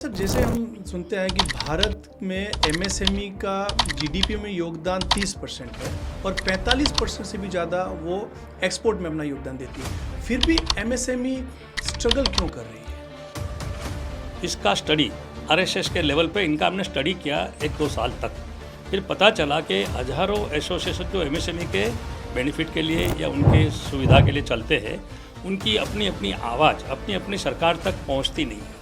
Sir, जैसे हम सुनते हैं कि भारत में एमएसएमई का जीडीपी में योगदान 30% है और 45% से भी ज़्यादा वो एक्सपोर्ट में अपना योगदान देती है। फिर भी एमएसएमई स्ट्रगल क्यों कर रही है? इसका स्टडी आरएसएस के लेवल पे इनका हमने स्टडी किया 1-2 साल तक। फिर पता चला कि हज़ारों एसोसिएशन जो एमएसएमई के बेनिफिट के लिए या उनके सुविधा के लिए चलते हैं, उनकी अपनी अपनी आवाज़ अपनी अपनी सरकार तक पहुंचती नहीं है,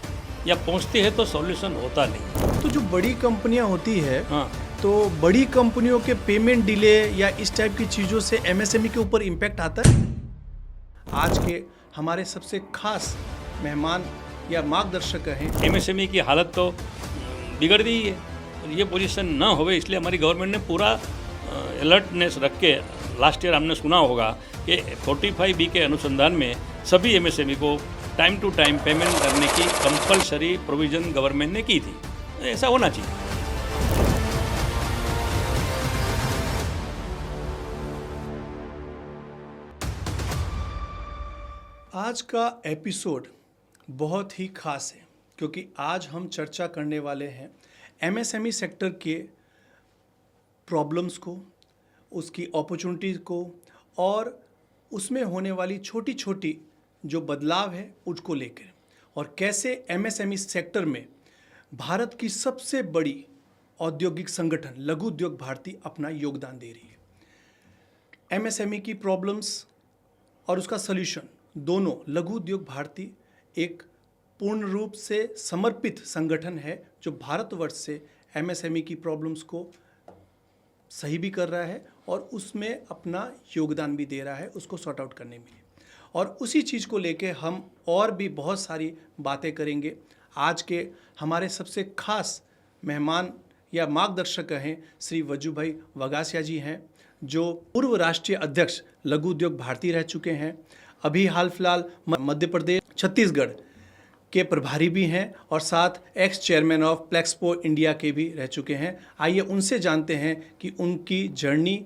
या पहुंचती है तो सॉल्यूशन होता नहीं। तो जो बड़ी कंपनियां होती है, हाँ, तो बड़ी कंपनियों के पेमेंट डिले या इस टाइप की चीज़ों से एमएसएमई के ऊपर इम्पैक्ट आता है। आज के हमारे सबसे खास मेहमान या मार्गदर्शक हैं। एमएसएमई की हालत तो बिगड़ गई है और ये पोजीशन ना होवे इसलिए हमारी गवर्नमेंट ने पूरा अलर्टनेस रख के, लास्ट ईयर हमने सुना होगा कि 45B के अनुसंधान में सभी एमएसएमई को टाइम टू टाइम पेमेंट करने की कंपलसरी प्रोविज़न गवर्नमेंट ने की थी। ऐसा होना चाहिए। आज का एपिसोड बहुत ही खास है क्योंकि आज हम चर्चा करने वाले हैं एमएसएमई सेक्टर के प्रॉब्लम्स को, उसकी अपॉर्चुनिटीज़ को और उसमें होने वाली छोटी छोटी जो बदलाव है उसको लेकर, और कैसे एमएसएमई सेक्टर में भारत की सबसे बड़ी औद्योगिक संगठन लघु उद्योग भारती अपना योगदान दे रही है। एमएसएमई की प्रॉब्लम्स और उसका सल्यूशन दोनों लघु उद्योग भारती एक पूर्ण रूप से समर्पित संगठन है जो भारतवर्ष से एमएसएमई की प्रॉब्लम्स को सही भी कर रहा है और उसमें अपना योगदान भी दे रहा है उसको सॉर्ट आउट करने में। और उसी चीज़ को लेके हम और भी बहुत सारी बातें करेंगे। आज के हमारे सबसे खास मेहमान या मार्गदर्शक हैं श्री वज्जू भाई वगासिया जी हैं, जो पूर्व राष्ट्रीय अध्यक्ष लघु उद्योग भारती रह चुके हैं। अभी हाल फिलहाल मध्य प्रदेश छत्तीसगढ़ के प्रभारी भी हैं और साथ एक्स चेयरमैन ऑफ प्लेक्सपो इंडिया के भी रह चुके हैं। आइए उनसे जानते हैं कि उनकी जर्नी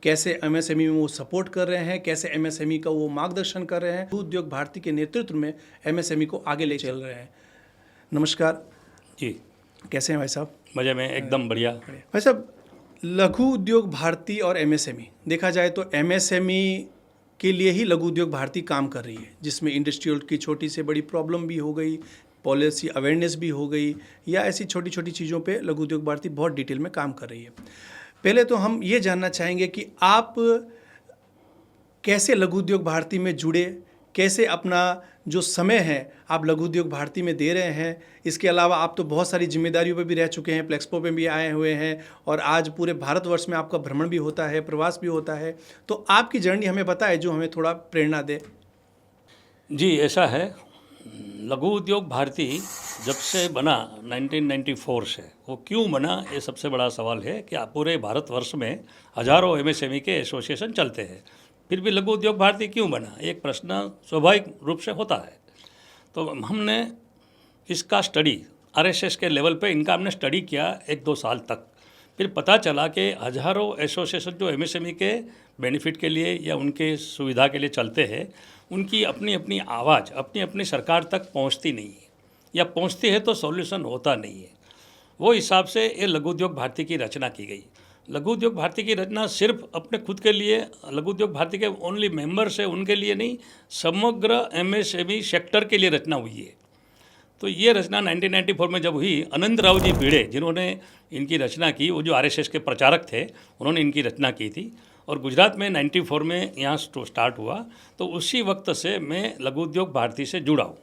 कैसे एमएसएमई में वो सपोर्ट कर रहे हैं, कैसे एमएसएमई का वो मार्गदर्शन कर रहे हैं, उद्योग भारती के नेतृत्व में एमएसएमई को आगे ले चल रहे हैं। नमस्कार जी, कैसे हैं भाई साहब? मज़े में, एकदम बढ़िया। भाई साहब, लघु उद्योग भारती और एमएसएमई देखा जाए तो एमएसएमई के लिए ही लघु उद्योग भारती काम कर रही है, जिसमें इंडस्ट्रियल की छोटी से बड़ी प्रॉब्लम भी हो गई, पॉलिसी अवेयरनेस भी हो गई, या ऐसी छोटी छोटी चीज़ों पे लघु उद्योग भारती बहुत डिटेल में काम कर रही है। पहले तो हम ये जानना चाहेंगे कि आप कैसे लघु उद्योग भारती में जुड़े, कैसे अपना जो समय है आप लघु उद्योग भारती में दे रहे हैं। इसके अलावा आप तो बहुत सारी जिम्मेदारियों पे भी रह चुके हैं, प्लेक्सपो पे भी आए हुए हैं और आज पूरे भारतवर्ष में आपका भ्रमण भी होता है, प्रवास भी होता है। तो आपकी जर्नी हमें बताएं जो हमें थोड़ा प्रेरणा दे। जी, ऐसा है, लघु उद्योग भारती जब से बना 1994 से, वो क्यों बना ये सबसे बड़ा सवाल है कि पूरे भारतवर्ष में हज़ारों एमएसएमई के एसोसिएशन चलते हैं, फिर भी लघु उद्योग भारती क्यों बना, एक प्रश्न स्वाभाविक रूप से होता है। तो हमने इसका स्टडी आरएसएस के लेवल पे इनका हमने स्टडी किया 1-2 साल तक। फिर पता चला कि हज़ारों एसोसिएशन जो एमएसएमई के बेनिफिट के लिए या उनके सुविधा के लिए चलते हैं, उनकी अपनी अपनी आवाज़ अपनी अपनी सरकार तक पहुंचती नहीं है, या पहुंचती है तो सॉल्यूशन होता नहीं है। वो हिसाब से ये लघु उद्योग भारती की रचना की गई। लघु उद्योग भारती की रचना सिर्फ अपने खुद के लिए, लघु उद्योग भारती के ओनली मेंबर्स है उनके लिए नहीं, समग्र एमएसएमई सेक्टर के लिए रचना हुई है। तो ये रचना 1994 में जब हुई, आनंदराव जी भिड़े जिन्होंने इनकी रचना की, वो जो आरएसएस के प्रचारक थे, उन्होंने इनकी रचना की थी और गुजरात में 94 में यहाँ स्टार्ट हुआ। तो उसी वक्त से मैं लघु उद्योग भारती से जुड़ा हूँ।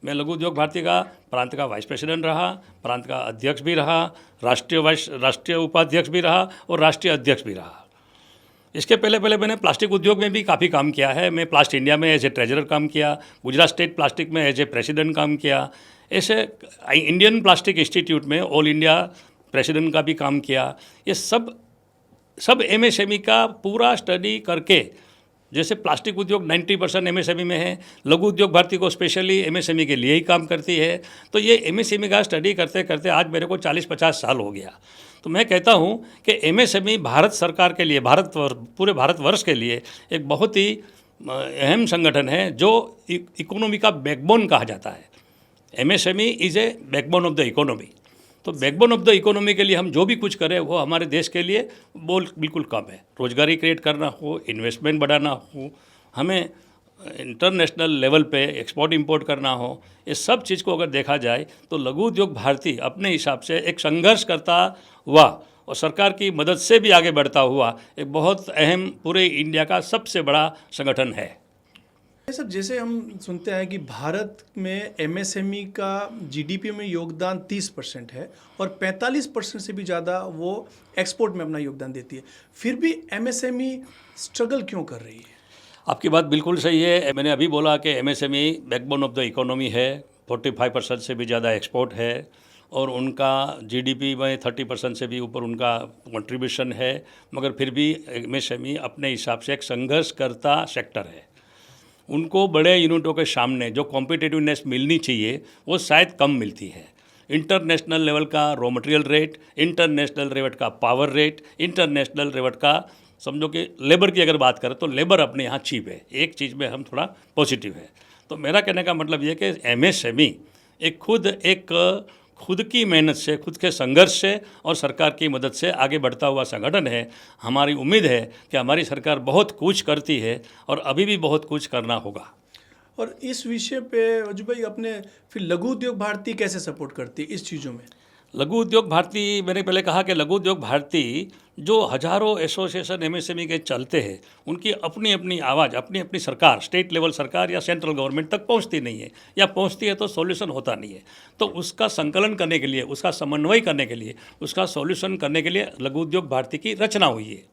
मैं लघु उद्योग भारती का प्रांत का वाइस प्रेसिडेंट रहा, प्रांत का अध्यक्ष भी रहा, राष्ट्रीय उपाध्यक्ष भी रहा और राष्ट्रीय अध्यक्ष भी रहा। इसके पहले मैंने प्लास्टिक उद्योग में भी काफ़ी काम किया है। मैं प्लास्ट इंडिया में एज ए ट्रेजरर काम किया, गुजरात स्टेट प्लास्टिक में एज ए प्रेसिडेंट काम किया, ऐसे इंडियन प्लास्टिक इंस्टीट्यूट में ऑल इंडिया प्रेसिडेंट का भी काम किया। ये सब एमएसएमई का पूरा स्टडी करके, जैसे प्लास्टिक उद्योग 90% एमएसएमई में है, लघु उद्योग भारती को स्पेशली एमएसएमई के लिए ही काम करती है। तो ये एमएसएमई का स्टडी करते करते आज मेरे को 40-50 साल हो गया। तो मैं कहता हूँ कि एमएसएमई भारत सरकार के लिए, पूरे भारतवर्ष के लिए एक बहुत ही अहम संगठन है जो इकोनॉमी का बैकबोन कहा जाता है। MSME is a backbone of the economy. तो बैकबोन ऑफ द इकोनॉमी के लिए हम जो भी कुछ करें वो हमारे देश के लिए बिल्कुल कम है। रोजगारी क्रिएट करना हो, इन्वेस्टमेंट बढ़ाना हो, हमें इंटरनेशनल लेवल पे एक्सपोर्ट इंपोर्ट करना हो, ये सब चीज़ को अगर देखा जाए तो लघु उद्योग भारती अपने हिसाब से एक संघर्ष करता हुआ और सरकार की मदद से भी आगे बढ़ता हुआ एक बहुत अहम पूरे इंडिया का सबसे बड़ा संगठन है। ये सब जैसे हम सुनते हैं कि भारत में एमएसएमई का जीडीपी में योगदान 30% है और 45% से भी ज़्यादा वो एक्सपोर्ट में अपना योगदान देती है, फिर भी एमएसएमई स्ट्रगल क्यों कर रही है? आपकी बात बिल्कुल सही है। मैंने अभी बोला कि MSME backbone of the economy है, 45% से भी ज़्यादा एक्सपोर्ट है और उनका जीडीपी में 30% से भी ऊपर उनका कंट्रीब्यूशन है, मगर फिर भी एमएसएमई अपने हिसाब से एक संघर्ष करता सेक्टर है। उनको बड़े यूनिटों के सामने जो कॉम्पिटिटिवनेस मिलनी चाहिए वो शायद कम मिलती है। इंटरनेशनल लेवल का raw material rate, international level का पावर रेट, इंटरनेशनल लेवल का समझो कि लेबर की अगर बात करें तो लेबर अपने यहाँ चीप है। एक चीज़ में हम थोड़ा पॉजिटिव है। तो मेरा कहने का मतलब ये कि एमएसएमई खुद की मेहनत से, खुद के संघर्ष से और सरकार की मदद से आगे बढ़ता हुआ संगठन है। हमारी उम्मीद है कि हमारी सरकार बहुत कुछ करती है और अभी भी बहुत कुछ करना होगा। और इस विषय पे अजू भाई अपने फिर लघु उद्योग भारती कैसे सपोर्ट करती है इस चीज़ों में? लघु उद्योग भारती, मैंने पहले कहा कि लघु उद्योग भारती जो हजारों एसोसिएशन एमएसएमई के चलते हैं, उनकी अपनी अपनी आवाज़, अपनी अपनी सरकार, स्टेट लेवल सरकार या सेंट्रल गवर्नमेंट तक पहुंचती नहीं है, या पहुंचती है तो सॉल्यूशन होता नहीं है। तो उसका संकलन करने के लिए, उसका समन्वय करने के लिए, उसका सॉल्यूशन करने के लिए लघु उद्योग भारती की रचना हुई है।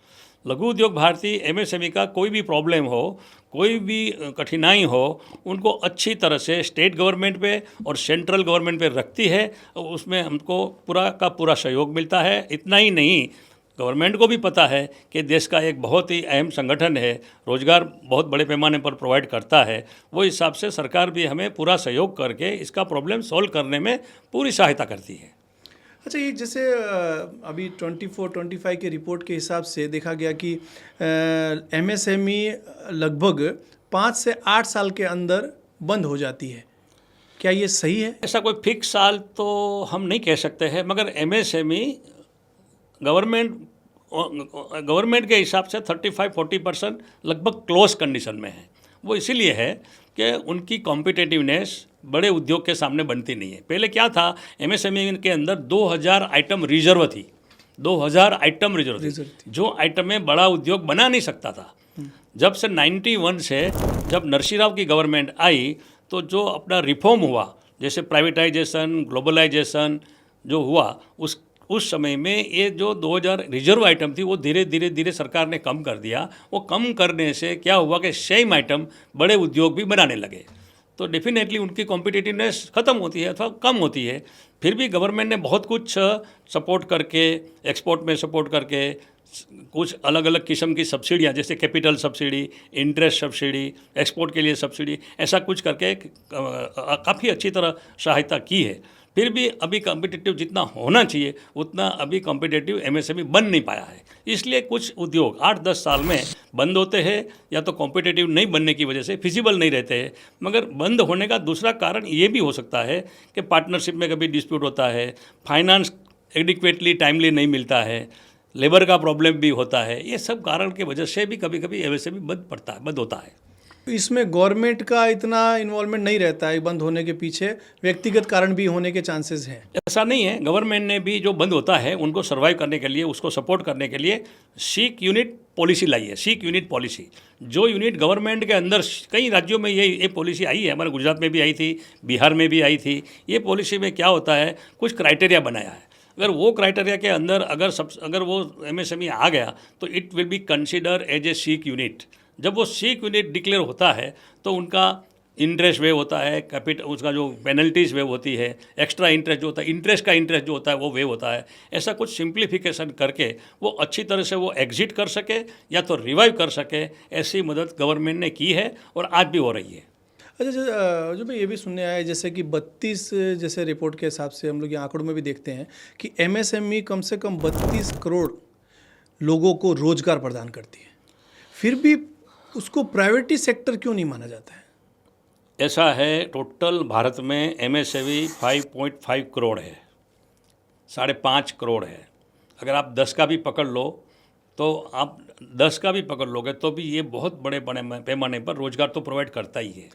लघु उद्योग भारती एमएसएमई का कोई भी प्रॉब्लम हो, कोई भी कठिनाई हो, उनको अच्छी तरह से स्टेट गवर्नमेंट पे और सेंट्रल गवर्नमेंट पे रखती है और उसमें हमको पूरा का पूरा सहयोग मिलता है। इतना ही नहीं, गवर्नमेंट को भी पता है कि देश का एक बहुत ही अहम संगठन है, रोजगार बहुत बड़े पैमाने पर प्रोवाइड करता है। वो हिसाब से सरकार भी हमें पूरा सहयोग करके इसका प्रॉब्लम सॉल्व करने में पूरी सहायता करती है। अच्छा, ये जैसे अभी 24-25 के रिपोर्ट के हिसाब से देखा गया कि एमएसएमई लगभग 5 से 8 साल के अंदर बंद हो जाती है, क्या ये सही है? ऐसा कोई फिक्स साल तो हम नहीं कह सकते हैं, मगर एमएसएमई गवर्नमेंट के हिसाब से 35-40% लगभग क्लोज कंडीशन में है। वो इसीलिए है कि उनकी कॉम्पिटिटिवनेस बड़े उद्योग के सामने बनती नहीं है। पहले क्या था, एमएसएमई के अंदर 2000 आइटम रिजर्व थी, 2000 आइटम रिजर्व थी, जो आइटमें बड़ा उद्योग बना नहीं सकता था। जब से 91 से जब नरसिंह राव की गवर्नमेंट आई तो जो अपना रिफॉर्म हुआ, जैसे प्राइवेटाइजेशन, ग्लोबलाइजेशन जो हुआ, उस समय में ये जो 2000 रिजर्व आइटम थी वो धीरे धीरे सरकार ने कम कर दिया। वो कम करने से क्या हुआ कि सेम आइटम बड़े उद्योग भी बनाने लगे, तो डेफिनेटली उनकी कॉम्पिटिटिवनेस ख़त्म होती है अथवा कम होती है। फिर भी गवर्नमेंट ने बहुत कुछ सपोर्ट करके, एक्सपोर्ट में सपोर्ट करके, कुछ अलग अलग किस्म की सब्सिडियाँ, जैसे capital subsidy, interest subsidy, export के लिए सब्सिडी, ऐसा कुछ करके काफ़ी अच्छी तरह सहायता की है। फिर भी अभी कॉम्पिटिटिव जितना होना चाहिए उतना अभी कॉम्पिटिटिव एमएसएमई बन नहीं पाया है। इसलिए कुछ उद्योग 8-10 साल में बंद होते हैं, या तो कॉम्पिटिटिव नहीं बनने की वजह से फिजिबल नहीं रहते हैं। मगर बंद होने का दूसरा कारण ये भी हो सकता है कि पार्टनरशिप में कभी डिस्प्यूट होता है, फाइनेंस एडिक्वेटली टाइमली नहीं मिलता है, लेबर का प्रॉब्लम भी होता है। ये सब कारण की वजह से भी कभी कभी एमएसएमई बंद होता है। इसमें गवर्नमेंट का इतना इन्वॉल्वमेंट नहीं रहता है, बंद होने के पीछे व्यक्तिगत कारण भी होने के चांसेस हैं? ऐसा नहीं है, गवर्नमेंट ने भी जो बंद होता है उनको सर्वाइव करने के लिए, उसको सपोर्ट करने के लिए सीक यूनिट पॉलिसी लाई है। सीक यूनिट पॉलिसी, जो यूनिट गवर्नमेंट के अंदर कई राज्यों में ये पॉलिसी आई है, हमारे गुजरात में भी आई थी, बिहार में भी आई थी। ये पॉलिसी में क्या होता है, कुछ क्राइटेरिया बनाया है। अगर वो क्राइटेरिया के अंदर अगर वो एमएसएमई आ गया तो it will be consider as a sick unit. जब वो सीक यूनिट डिक्लेयर होता है तो उनका इंटरेस्ट वेव होता है, उसका जो पेनल्टीज वेव होती है, एक्स्ट्रा इंटरेस्ट जो होता है, इंटरेस्ट जो होता है वो वेव होता है। ऐसा कुछ सिंप्लीफिकेशन करके वो अच्छी तरह से वो एग्जिट कर सके या तो रिवाइव कर सके, ऐसी मदद गवर्नमेंट ने की है और आज भी हो रही है। अच्छा, जो भाई ये भी सुनने आया जैसे कि 32 जैसे रिपोर्ट के हिसाब से हम लोग ये आंकड़ों में भी देखते हैं कि एमएसएमई कम से कम 32 करोड़ लोगों को रोजगार प्रदान करती है, फिर भी उसको प्राइवेटी सेक्टर क्यों नहीं माना जाता है? ऐसा है, टोटल भारत में एमएसएमई 5.5 करोड़ है, 5.5 करोड़ है। अगर आप 10 का भी पकड़ लो तो आप 10 का भी पकड़ लोगे तो भी ये बहुत बड़े बड़े पैमाने पर रोज़गार तो प्रोवाइड करता ही है।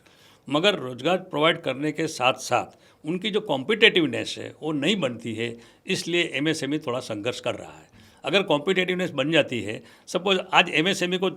मगर रोज़गार प्रोवाइड करने के साथ साथ उनकी जो कॉम्पिटिटिवनेस है वो नहीं बनती है, इसलिए एमएसएमई थोड़ा संघर्ष कर रहा है। अगर कॉम्पिटिटिवनेस बन जाती है, सपोज आज एमएसएमई को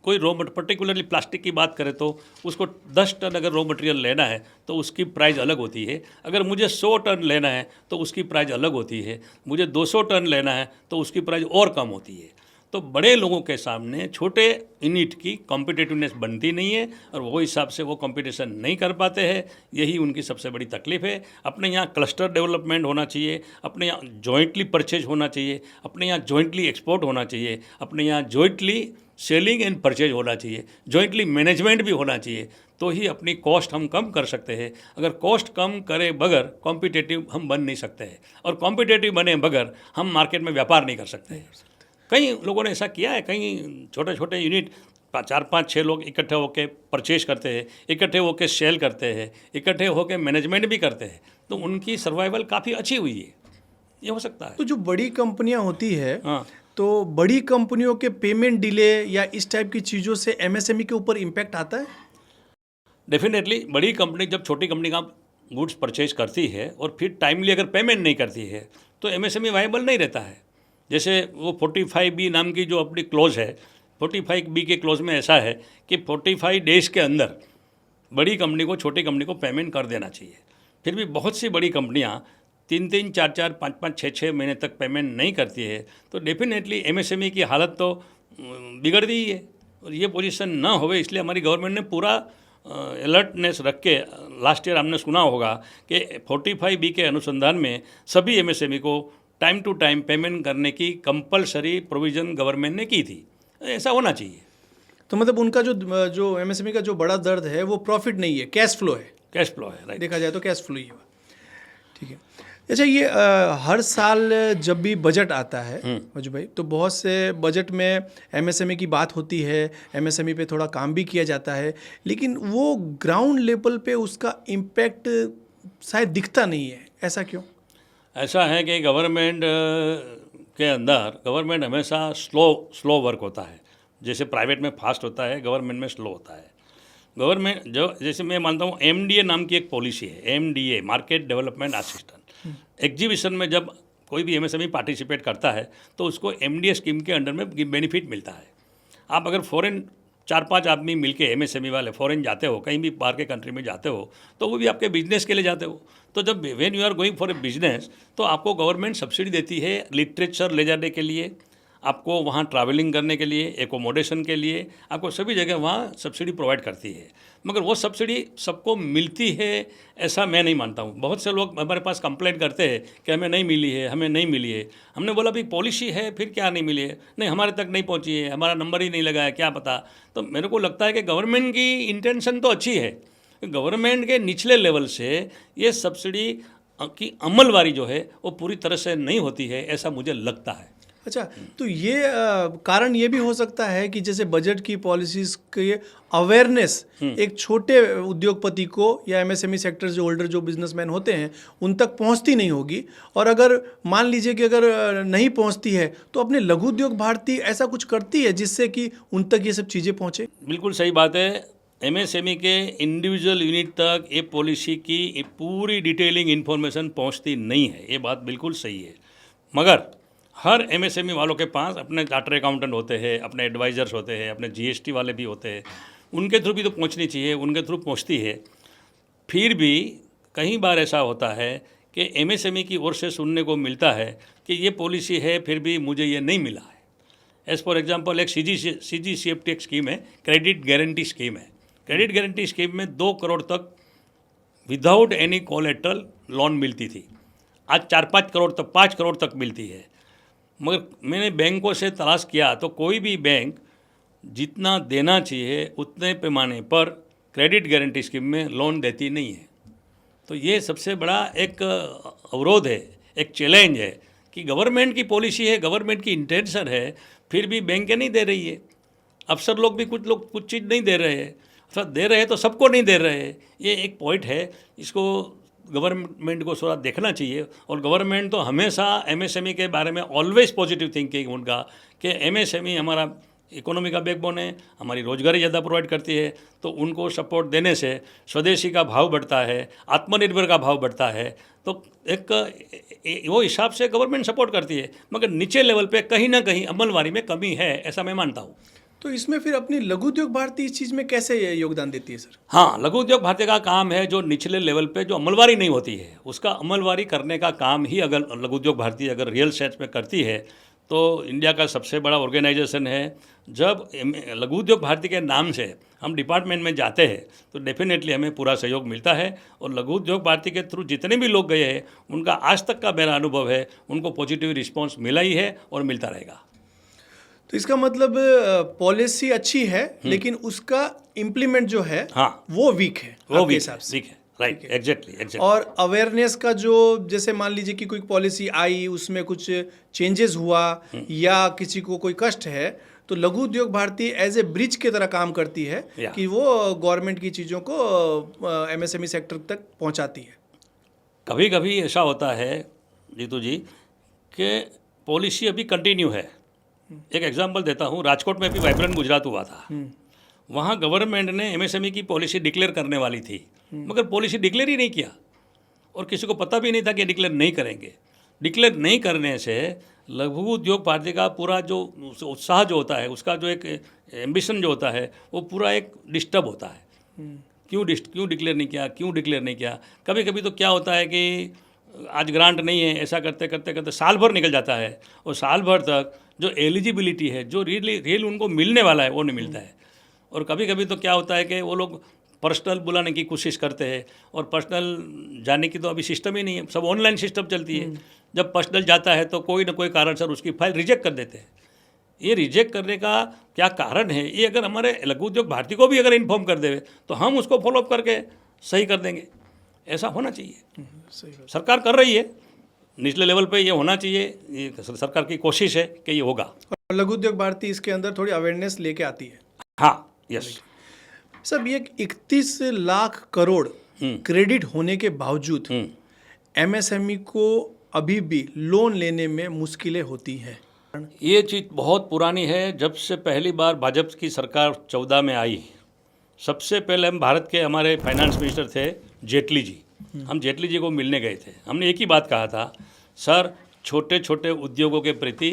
कोई पर्टिकुलरली प्लास्टिक की बात करें तो उसको 10 टन अगर रॉ मटेरियल लेना है तो उसकी प्राइस अलग होती है। अगर मुझे 100 टन लेना है तो उसकी प्राइस अलग होती है। मुझे 200 टन लेना है तो उसकी प्राइस और कम होती है। तो बड़े लोगों के सामने छोटे यूनिट की कॉम्पिटिटिवनेस बनती नहीं है और वो हिसाब से वो कंपटीशन नहीं कर पाते हैं। यही उनकी सबसे बड़ी तकलीफ है। अपने यहाँ क्लस्टर डेवलपमेंट होना चाहिए, अपने यहाँ जॉइंटली परचेज होना चाहिए, अपने यहाँ जॉइंटली एक्सपोर्ट होना चाहिए, अपने यहाँ जॉइंटली सेलिंग एंड परचेज होना चाहिए, जॉइंटली मैनेजमेंट भी होना चाहिए, तो ही अपनी कॉस्ट हम कम कर सकते हैं। अगर कॉस्ट कम करे बगैर कॉम्पिटिटिव हम बन नहीं सकते हैं, और कॉम्पिटिटिव बने बगैर हम मार्केट में व्यापार नहीं कर सकते हैं। कई लोगों ने ऐसा किया है, कई छोटे छोटे यूनिट 4-5-6 लोग इकट्ठे होकर परचेज करते हैं, इकट्ठे होकर सेल करते हैं, इकट्ठे होकर मैनेजमेंट भी करते हैं, तो उनकी सर्वाइवल काफ़ी अच्छी हुई है। ये हो सकता है। तो जो बड़ी कंपनियां होती है, हाँ, तो बड़ी कंपनियों के पेमेंट डिले या इस टाइप की चीज़ों से एमएसएमई के ऊपर इम्पैक्ट आता है? डेफिनेटली बड़ी कंपनी जब छोटी कंपनी का गुड्स परचेज करती है और फिर टाइमली अगर पेमेंट नहीं करती है तो एमएसएमई वायबल नहीं रहता है। जैसे वो 45B नाम की जो अपनी क्लोज है, 45B के क्लोज में ऐसा है कि 45 डेज़ के अंदर बड़ी कंपनी को छोटी कंपनी को पेमेंट कर देना चाहिए। फिर भी बहुत सी बड़ी कंपनियां 3-3, 4-4, 5-5, 6-6 महीने तक पेमेंट नहीं करती है, तो डेफिनेटली एमएसएमई की हालत तो बिगड़ गई है। और ये पोजीशन ना होवे इसलिए हमारी गवर्नमेंट ने पूरा अलर्टनेस रख के, लास्ट ईयर हमने सुना होगा कि 45B के अनुसंधान में सभी एमएसएमई को टाइम टू टाइम पेमेंट करने की कंपलसरी प्रोविज़न गवर्नमेंट ने की थी। ऐसा होना चाहिए। तो मतलब उनका जो एमएसएमई का जो बड़ा दर्द है वो प्रॉफिट नहीं है, कैश फ्लो है। कैश फ्लो है, राइट। देखा जाए तो कैश फ्लो ही है। ठीक है। अच्छा, ये हर साल जब भी बजट आता है मजू भाई, तो बहुत से बजट में एमएसएमई की बात होती है, एमएसएमई पे थोड़ा काम भी किया जाता है, लेकिन वो ग्राउंड लेवल पे उसका इम्पैक्ट शायद दिखता नहीं है। ऐसा क्यों? ऐसा है कि गवर्नमेंट के अंदर गवर्नमेंट हमेशा स्लो वर्क होता है। जैसे प्राइवेट में फास्ट होता है, गवर्नमेंट में स्लो होता है। गवर्नमेंट जो, जैसे मैं मानता हूँ, एमडीए नाम की एक पॉलिसी है, MDA market development assistant. Exhibition में जब कोई भी एमएसएमई पार्टिसिपेट करता है तो उसको एमडीए स्कीम के अंडर में बेनिफिट मिलता है। आप अगर फॉरेन 4-5 आदमी मिलके एमएसएमई वाले फॉरेन जाते हो, कहीं भी बाहर के कंट्री में जाते हो, तो वो भी आपके बिजनेस के लिए जाते हो। तो जब when you are going for a business तो आपको गवर्नमेंट सब्सिडी देती है लिटरेचर ले जाने के लिए, आपको वहाँ ट्रैवलिंग करने के लिए, एकोमोडेशन के लिए, आपको सभी जगह वहाँ सब्सिडी प्रोवाइड करती है। मगर वो सब्सिडी सबको मिलती है ऐसा मैं नहीं मानता हूँ। बहुत से लोग हमारे पास कंप्लेंट करते हैं कि हमें नहीं मिली है, हमें नहीं मिली है। हमने बोला भाई पॉलिसी है, फिर क्या नहीं मिली है? नहीं, हमारे तक नहीं पहुँची है, हमारा नंबर ही नहीं लगा है, क्या पता। तो मेरे को लगता है कि गवर्नमेंट की इंटेंशन तो अच्छी है, गवर्नमेंट के निचले लेवल से ये सब्सिडी की अमलवारी जो है वो पूरी तरह से नहीं होती है, ऐसा मुझे लगता है। अच्छा, तो ये कारण ये भी हो सकता है कि जैसे बजट की पॉलिसीज़ के अवेयरनेस एक छोटे उद्योगपति को या एमएसएमई सेक्टर जो होल्डर जो बिजनेसमैन होते हैं उन तक पहुंचती नहीं होगी, और अगर मान लीजिए कि अगर नहीं पहुंचती है तो अपने लघु उद्योग भारती ऐसा कुछ करती है जिससे कि उन तक ये सब चीज़ें पहुँचे? बिल्कुल सही बात है। एमएसएमई के इंडिविजुअल यूनिट तक ये पॉलिसी की पूरी डिटेलिंग इन्फॉर्मेशन पहुंचती नहीं है, ये बात बिल्कुल सही है। मगर हर एमएसएमई वालों के पास अपने चार्टर अकाउंटेंट होते हैं, अपने एडवाइज़र्स होते हैं, अपने जीएसटी वाले भी होते हैं, उनके थ्रू भी तो पहुंचनी चाहिए, उनके थ्रू पहुंचती है। फिर भी कई बार ऐसा होता है कि एमएसएमई की ओर से सुनने को मिलता है कि ये पॉलिसी है फिर भी मुझे ये नहीं मिला है। एज़ फॉर एग्जांपल एक सीजीसीएफटी एक स्कीम है, क्रेडिट गारंटी स्कीम है। क्रेडिट गारंटी स्कीम में 2 करोड़ तक विदाउट एनी कोलेटरल लोन मिलती थी। आज 4-5 करोड़ तक, 5 करोड़ तक मिलती है। मगर मैंने बैंकों से तलाश किया तो कोई भी बैंक जितना देना चाहिए उतने पैमाने पर क्रेडिट गारंटी स्कीम में लोन देती नहीं है। तो ये सबसे बड़ा एक अवरोध है, एक चैलेंज है कि गवर्नमेंट की पॉलिसी है, गवर्नमेंट की इंटेंशन है, फिर भी बैंकें नहीं दे रही है। अफसर लोग भी कुछ चीज़ नहीं दे रहे हैं। अथवा दे रहे हैं तो सबको नहीं दे रहे हैं, ये एक पॉइंट है। इसको गवर्नमेंट को थोड़ा देखना चाहिए। और गवर्नमेंट तो हमेशा एमएसएमई के बारे में ऑलवेज पॉजिटिव थिंकिंग उनका, कि एमएसएमई हमारा इकोनॉमी का बैकबोन है, हमारी रोजगारी ज़्यादा प्रोवाइड करती है, तो उनको सपोर्ट देने से स्वदेशी का भाव बढ़ता है, आत्मनिर्भर का भाव बढ़ता है। तो एक वो हिसाब से गवर्नमेंट सपोर्ट करती है, मगर नीचे लेवल पे कहीं ना कहीं अमलवारी में कमी है, ऐसा मैं मानता हूँ। तो इसमें फिर अपनी लघु उद्योग भारती इस चीज़ में कैसे योगदान देती है सर? हाँ, लघु उद्योग भारती का काम है जो निचले लेवल पे जो अमलवारी नहीं होती है, उसका अमलवारी करने का काम ही अगर लघु उद्योग भारती अगर रियल सेंस में करती है तो इंडिया का सबसे बड़ा ऑर्गेनाइजेशन है। जब लघु उद्योग भारती के नाम से हम डिपार्टमेंट में जाते हैं तो डेफिनेटली हमें पूरा सहयोग मिलता है। और लघु उद्योग भारती के थ्रू जितने भी लोग गए हैं उनका आज तक का मेरा अनुभव है, उनको पॉजिटिव रिस्पॉन्स मिला ही है और मिलता रहेगा। तो इसका मतलब पॉलिसी अच्छी है लेकिन उसका इम्प्लीमेंट जो है हाँ, वो वीक है, वो आपके वीक हिसाब से। है, राइट, एग्जैक्टली। और अवेयरनेस का जो, जैसे मान लीजिए कि कोई पॉलिसी आई, उसमें कुछ चेंजेस हुआ या किसी को कोई कष्ट है, तो Laghu Udyog Bharti as a bridge की तरह काम करती है कि वो गवर्नमेंट की चीज़ों को एमएसएमई सेक्टर तक पहुंचाती है। कभी कभी ऐसा होता है जीतू जी कि पॉलिसी अभी कंटिन्यू है। एक एग्जांपल देता हूँ, राजकोट में भी वाइब्रेंट गुजरात हुआ था। वहाँ गवर्नमेंट ने एमएसएमई की पॉलिसी डिक्लेयर करने वाली थी, मगर पॉलिसी डिक्लेयर ही नहीं किया और किसी को पता भी नहीं था कि डिक्लेयर नहीं करेंगे। डिक्लेयर नहीं करने से लघु उद्योग भारती का पूरा जो उत्साह जो होता है, उसका जो एक एम्बिशन जो होता है, वो पूरा एक डिस्टर्ब होता है। क्यों डिक्लेयर नहीं किया, क्यों डिक्लेयर नहीं किया। कभी कभी तो क्या होता है कि आज ग्रांट नहीं है, ऐसा करते करते करते साल भर निकल जाता है और साल भर तक जो एलिजिबिलिटी है, जो रियल उनको मिलने वाला है, वो नहीं मिलता है। और कभी कभी तो क्या होता है कि वो लोग पर्सनल बुलाने की कोशिश करते हैं और पर्सनल जाने की तो अभी सिस्टम ही नहीं है, सब ऑनलाइन सिस्टम चलती है। जब पर्सनल जाता है तो कोई ना कोई कारण सर उसकी फाइल रिजेक्ट कर देते हैं। ये रिजेक्ट करने का क्या कारण है, ये अगर हमारे लघु उद्योग भारती को भी अगर इन्फॉर्म कर देवे तो हम उसको फॉलोअप करके सही कर देंगे। ऐसा होना चाहिए। सरकार कर रही है, निचले लेवल पे ये होना चाहिए, ये सरकार की कोशिश है कि ये होगा। और लघु उद्योग भारती इसके अंदर थोड़ी अवेयरनेस लेके आती है। हाँ, यस। सब ये 31 लाख करोड़ क्रेडिट होने के बावजूद एमएसएमई को अभी भी लोन लेने में मुश्किलें होती हैं। ये चीज़ बहुत पुरानी है। जब से पहली बार भाजपा की सरकार 14 में आई, सबसे पहले हम भारत के हमारे फाइनेंस मिनिस्टर थे जेटली जी, हम जेटली जी को मिलने गए थे। हमने एक ही बात कहा था, सर छोटे छोटे उद्योगों के प्रति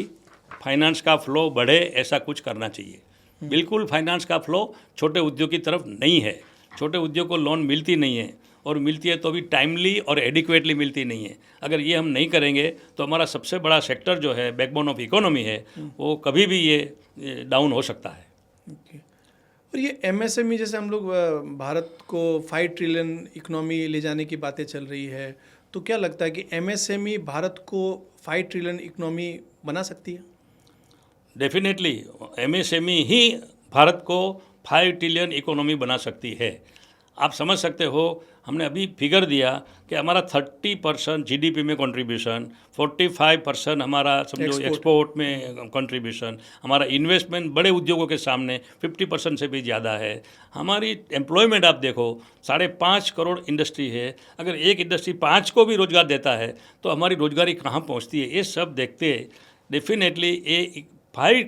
फाइनेंस का फ्लो बढ़े, ऐसा कुछ करना चाहिए। बिल्कुल फाइनेंस का फ्लो छोटे उद्योग की तरफ नहीं है। छोटे उद्योग को लोन मिलती नहीं है और मिलती है तो भी टाइमली और एडिक्वेटली मिलती नहीं है। अगर ये हम नहीं करेंगे तो हमारा सबसे बड़ा सेक्टर जो है, बैकबोन ऑफ इकोनॉमी है, वो कभी भी ये डाउन हो सकता है। और ये एमएसएमई, जैसे हम लोग भारत को 5 ट्रिलियन इकोनॉमी ले जाने की बातें चल रही है, तो क्या लगता है कि एमएसएमई भारत को 5 ट्रिलियन इकोनॉमी बना सकती है? डेफिनेटली एमएसएमई ही भारत को 5 ट्रिलियन इकोनॉमी बना सकती है। आप समझ सकते हो, हमने अभी फिगर दिया कि हमारा 30% जीडीपी में कंट्रीब्यूशन, 45% हमारा समझो एक्सपोर्ट में कंट्रीब्यूशन, हमारा इन्वेस्टमेंट बड़े उद्योगों के सामने 50% से भी ज़्यादा है। हमारी एम्प्लॉयमेंट आप देखो, 5.5 करोड़ इंडस्ट्री है। अगर एक इंडस्ट्री 5 को भी रोज़गार देता है तो हमारी रोजगारी कहाँ पहुँचती है, ये सब देखते डेफिनेटली ये 5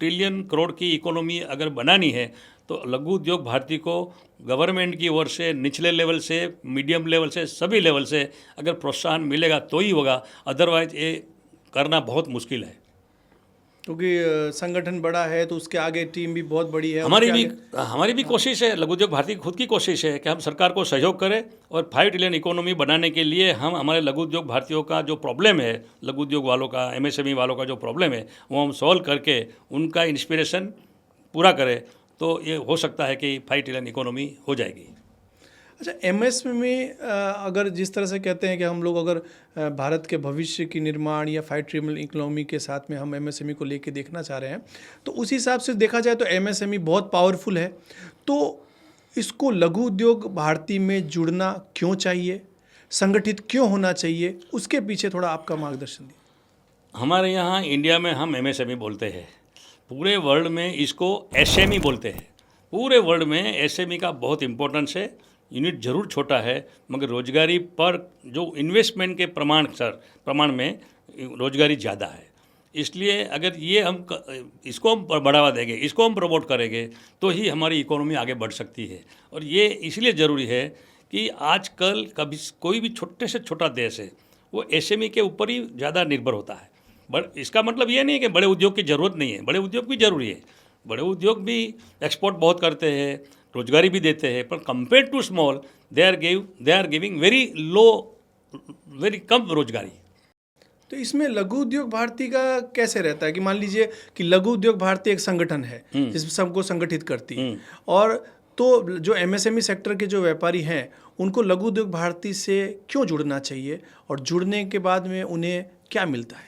ट्रिलियन करोड़ की इकोनॉमी अगर बनानी है तो लघु उद्योग भारती को गवर्नमेंट की ओर से, निचले लेवल से, मीडियम लेवल से, सभी लेवल से अगर प्रोत्साहन मिलेगा तो ही होगा, अदरवाइज ये करना बहुत मुश्किल है। क्योंकि संगठन बड़ा है तो उसके आगे टीम भी बहुत बड़ी है। हमारी भी कोशिश है, लघु उद्योग भारती की खुद की कोशिश है कि हम सरकार को सहयोग करें और 5 ट्रिलियन इकोनॉमी बनाने के लिए हम हमारे लघु उद्योग भारतीयों का जो प्रॉब्लम है, लघु उद्योग वालों का, एमएसएमई वालों का जो प्रॉब्लम है, वो हम सॉल्व करके उनका इंस्पिरेशन पूरा करें तो ये हो सकता है कि 5 ट्रिलियन इकोनॉमी हो जाएगी। अच्छा, एमएसएमई अगर जिस तरह से कहते हैं कि हम लोग अगर भारत के भविष्य की निर्माण या 5 ट्रिलियन इकोनॉमी के साथ में हम एमएसएमई को लेके देखना चाह रहे हैं, तो उस हिसाब से देखा जाए तो एमएसएमई बहुत पावरफुल है। तो इसको लघु उद्योग भारती में जुड़ना क्यों चाहिए, संगठित क्यों होना चाहिए, उसके पीछे थोड़ा आपका मार्गदर्शन दिए। हमारे यहाँ इंडिया में हम एमएसएमई बोलते हैं, पूरे वर्ल्ड में इसको एसएमई बोलते हैं। पूरे वर्ल्ड में एसएमई का बहुत इम्पोर्टेंस है। यूनिट जरूर छोटा है मगर रोजगारी पर जो इन्वेस्टमेंट के प्रमाण में रोजगारी ज़्यादा है। इसलिए अगर ये इसको हम बढ़ावा देंगे, इसको हम प्रमोट करेंगे तो ही हमारी इकोनॉमी आगे बढ़ सकती है। और ये इसलिए ज़रूरी है कि आजकल कभी कोई भी छोटे से छोटा देश है वो एसएमई के ऊपर ही ज़्यादा निर्भर होता है। बट इसका मतलब ये नहीं है कि बड़े उद्योग की ज़रूरत नहीं है, बड़े उद्योग भी ज़रूरी है। बड़े उद्योग भी एक्सपोर्ट बहुत करते हैं, रोजगारी भी देते हैं, पर compare to small they are giving very कम रोजगारी। तो इसमें लघु उद्योग भारती का कैसे रहता है कि मान लीजिए कि लघु उद्योग भारती एक संगठन है जिसमें सबको संगठित करती है, और तो जो एमएसएमई सेक्टर के जो व्यापारी हैं उनको लघु उद्योग भारती से क्यों जुड़ना चाहिए और जुड़ने के बाद में उन्हें क्या मिलता है?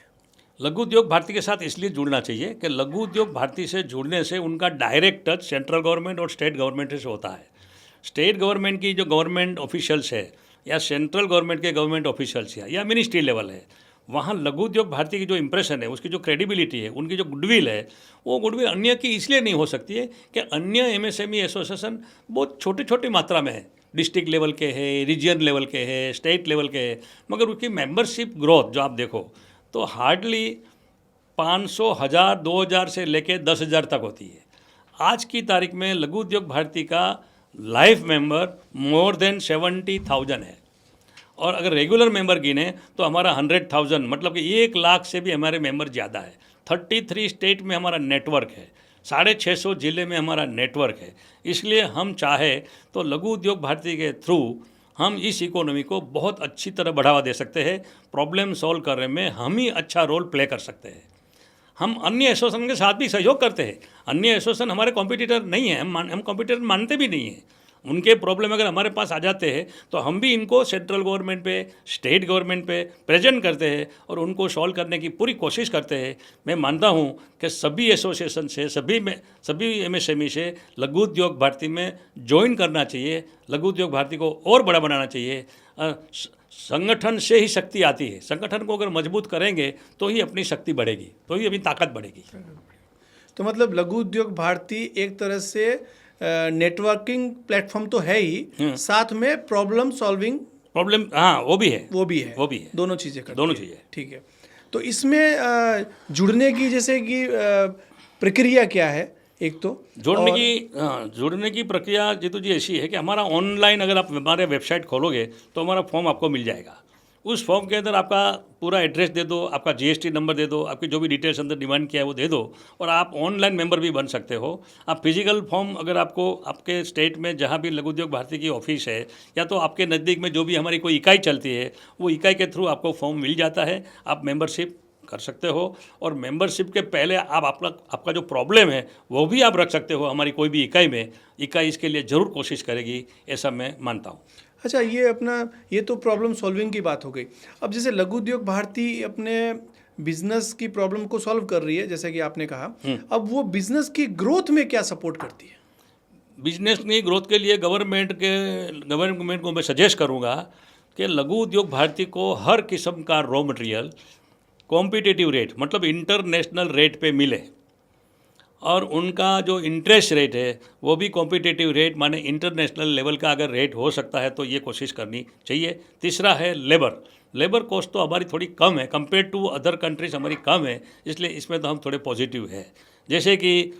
लघु उद्योग भारती के साथ इसलिए जुड़ना चाहिए कि लघु उद्योग भारती से जुड़ने से उनका डायरेक्ट टच सेंट्रल गवर्नमेंट और स्टेट गवर्नमेंट से होता है। स्टेट गवर्नमेंट की जो गवर्नमेंट ऑफिशियल्स है या सेंट्रल गवर्नमेंट के गवर्नमेंट ऑफिशियल्स है या मिनिस्ट्री लेवल है, वहाँ लघु उद्योग भारती की जो इंप्रेशन है, उसकी जो क्रेडिबिलिटी है, उनकी जो गुडविल है, वो गुडविल अन्य की इसलिए नहीं हो सकती है कि अन्य एमएसएमई एसोसिएशन बहुत छोटी छोटी मात्रा में है, डिस्ट्रिक्ट लेवल के है, रीजन लेवल के है, स्टेट लेवल के है, मगर उसकी मेंबरशिप ग्रोथ जो आप देखो तो हार्डली 500, 1000, 2000 से लेके 10,000 तक होती है। आज की तारीख में लघु उद्योग भारती का लाइफ मेंबर मोर देन 70,000 है, और अगर रेगुलर मेंबर गिने तो हमारा 100,000 मतलब कि 1 लाख से भी हमारे मेंबर ज़्यादा है। 33 स्टेट में हमारा नेटवर्क है, 650 जिले में हमारा नेटवर्क है। इसलिए हम चाहे तो लघु उद्योग भारती के थ्रू हम इस इकोनॉमी को बहुत अच्छी तरह बढ़ावा दे सकते हैं। प्रॉब्लम सॉल्व करने में हम ही अच्छा रोल प्ले कर सकते हैं। हम अन्य एसोसिएशन के साथ भी सहयोग करते हैं। अन्य एसोसिएशन हमारे कॉम्पिटिटर नहीं है, हम कॉम्पिटिटर मानते भी नहीं हैं। उनके प्रॉब्लम अगर हमारे पास आ जाते हैं तो हम भी इनको सेंट्रल गवर्नमेंट पे, स्टेट गवर्नमेंट पे प्रेजेंट करते हैं और उनको सॉल्व करने की पूरी कोशिश करते हैं। मैं मानता हूँ कि सभी एसोसिएशन से, सभी एमएसएमई से लघु उद्योग भारती में ज्वाइन करना चाहिए। लघु उद्योग भारती को और बड़ा बनाना चाहिए। संगठन से ही शक्ति आती है। संगठन को अगर मजबूत करेंगे तो ही अपनी शक्ति बढ़ेगी, तो ही अपनी ताकत बढ़ेगी। तो मतलब लघु उद्योग भारती एक तरह से नेटवर्किंग प्लेटफॉर्म तो है ही, साथ में प्रॉब्लम सॉल्विंग हाँ वो भी है, दोनों चीज़ें दोनों चीज़ें। ठीक है। तो इसमें जुड़ने की जैसे कि प्रक्रिया क्या है? एक तो जुड़ने की प्रक्रिया जीतू जी ऐसी है कि हमारा ऑनलाइन अगर आप हमारे वेबसाइट खोलोगे तो हमारा फॉर्म आपको मिल जाएगा। उस फॉर्म के अंदर आपका पूरा एड्रेस दे दो, आपका जीएसटी नंबर दे दो, आपकी जो भी डिटेल्स अंदर डिमांड किया है वो दे दो, और आप ऑनलाइन मेंबर भी बन सकते हो। आप फिजिकल फॉर्म अगर आपको आपके स्टेट में जहाँ भी लघु उद्योग भारती की ऑफिस है या तो आपके नज़दीक में जो भी हमारी कोई इकाई चलती है वो इकाई के थ्रू आपको फॉर्म मिल जाता है। आप मेंबरशिप कर सकते हो, और मेंबरशिप के पहले आप आपका जो प्रॉब्लम है वो भी आप रख सकते हो हमारी कोई भी इकाई में। इकाई इसके लिए ज़रूर कोशिश करेगी, ऐसा मैं मानता हूँ। अच्छा, ये तो प्रॉब्लम सॉल्विंग की बात हो गई। अब जैसे लघु उद्योग भारती अपने बिजनेस की प्रॉब्लम को सॉल्व कर रही है जैसे कि आपने कहा, अब वो बिजनेस की ग्रोथ में क्या सपोर्ट करती है? बिजनेस की ग्रोथ के लिए गवर्नमेंट को मैं सजेस्ट करूँगा कि लघु उद्योग भारती को हर किस्म का रॉ मटेरियल कॉम्पिटिटिव रेट मतलब इंटरनेशनल रेट पे मिले, और उनका जो इंटरेस्ट रेट है वो भी कॉम्पिटिटिव रेट माने इंटरनेशनल लेवल का अगर रेट हो सकता है तो ये कोशिश करनी चाहिए। तीसरा है लेबर कॉस्ट तो हमारी थोड़ी कम है, कंपेयर टू अदर कंट्रीज हमारी कम है, इसलिए इसमें तो हम थोड़े पॉजिटिव है। जैसे कि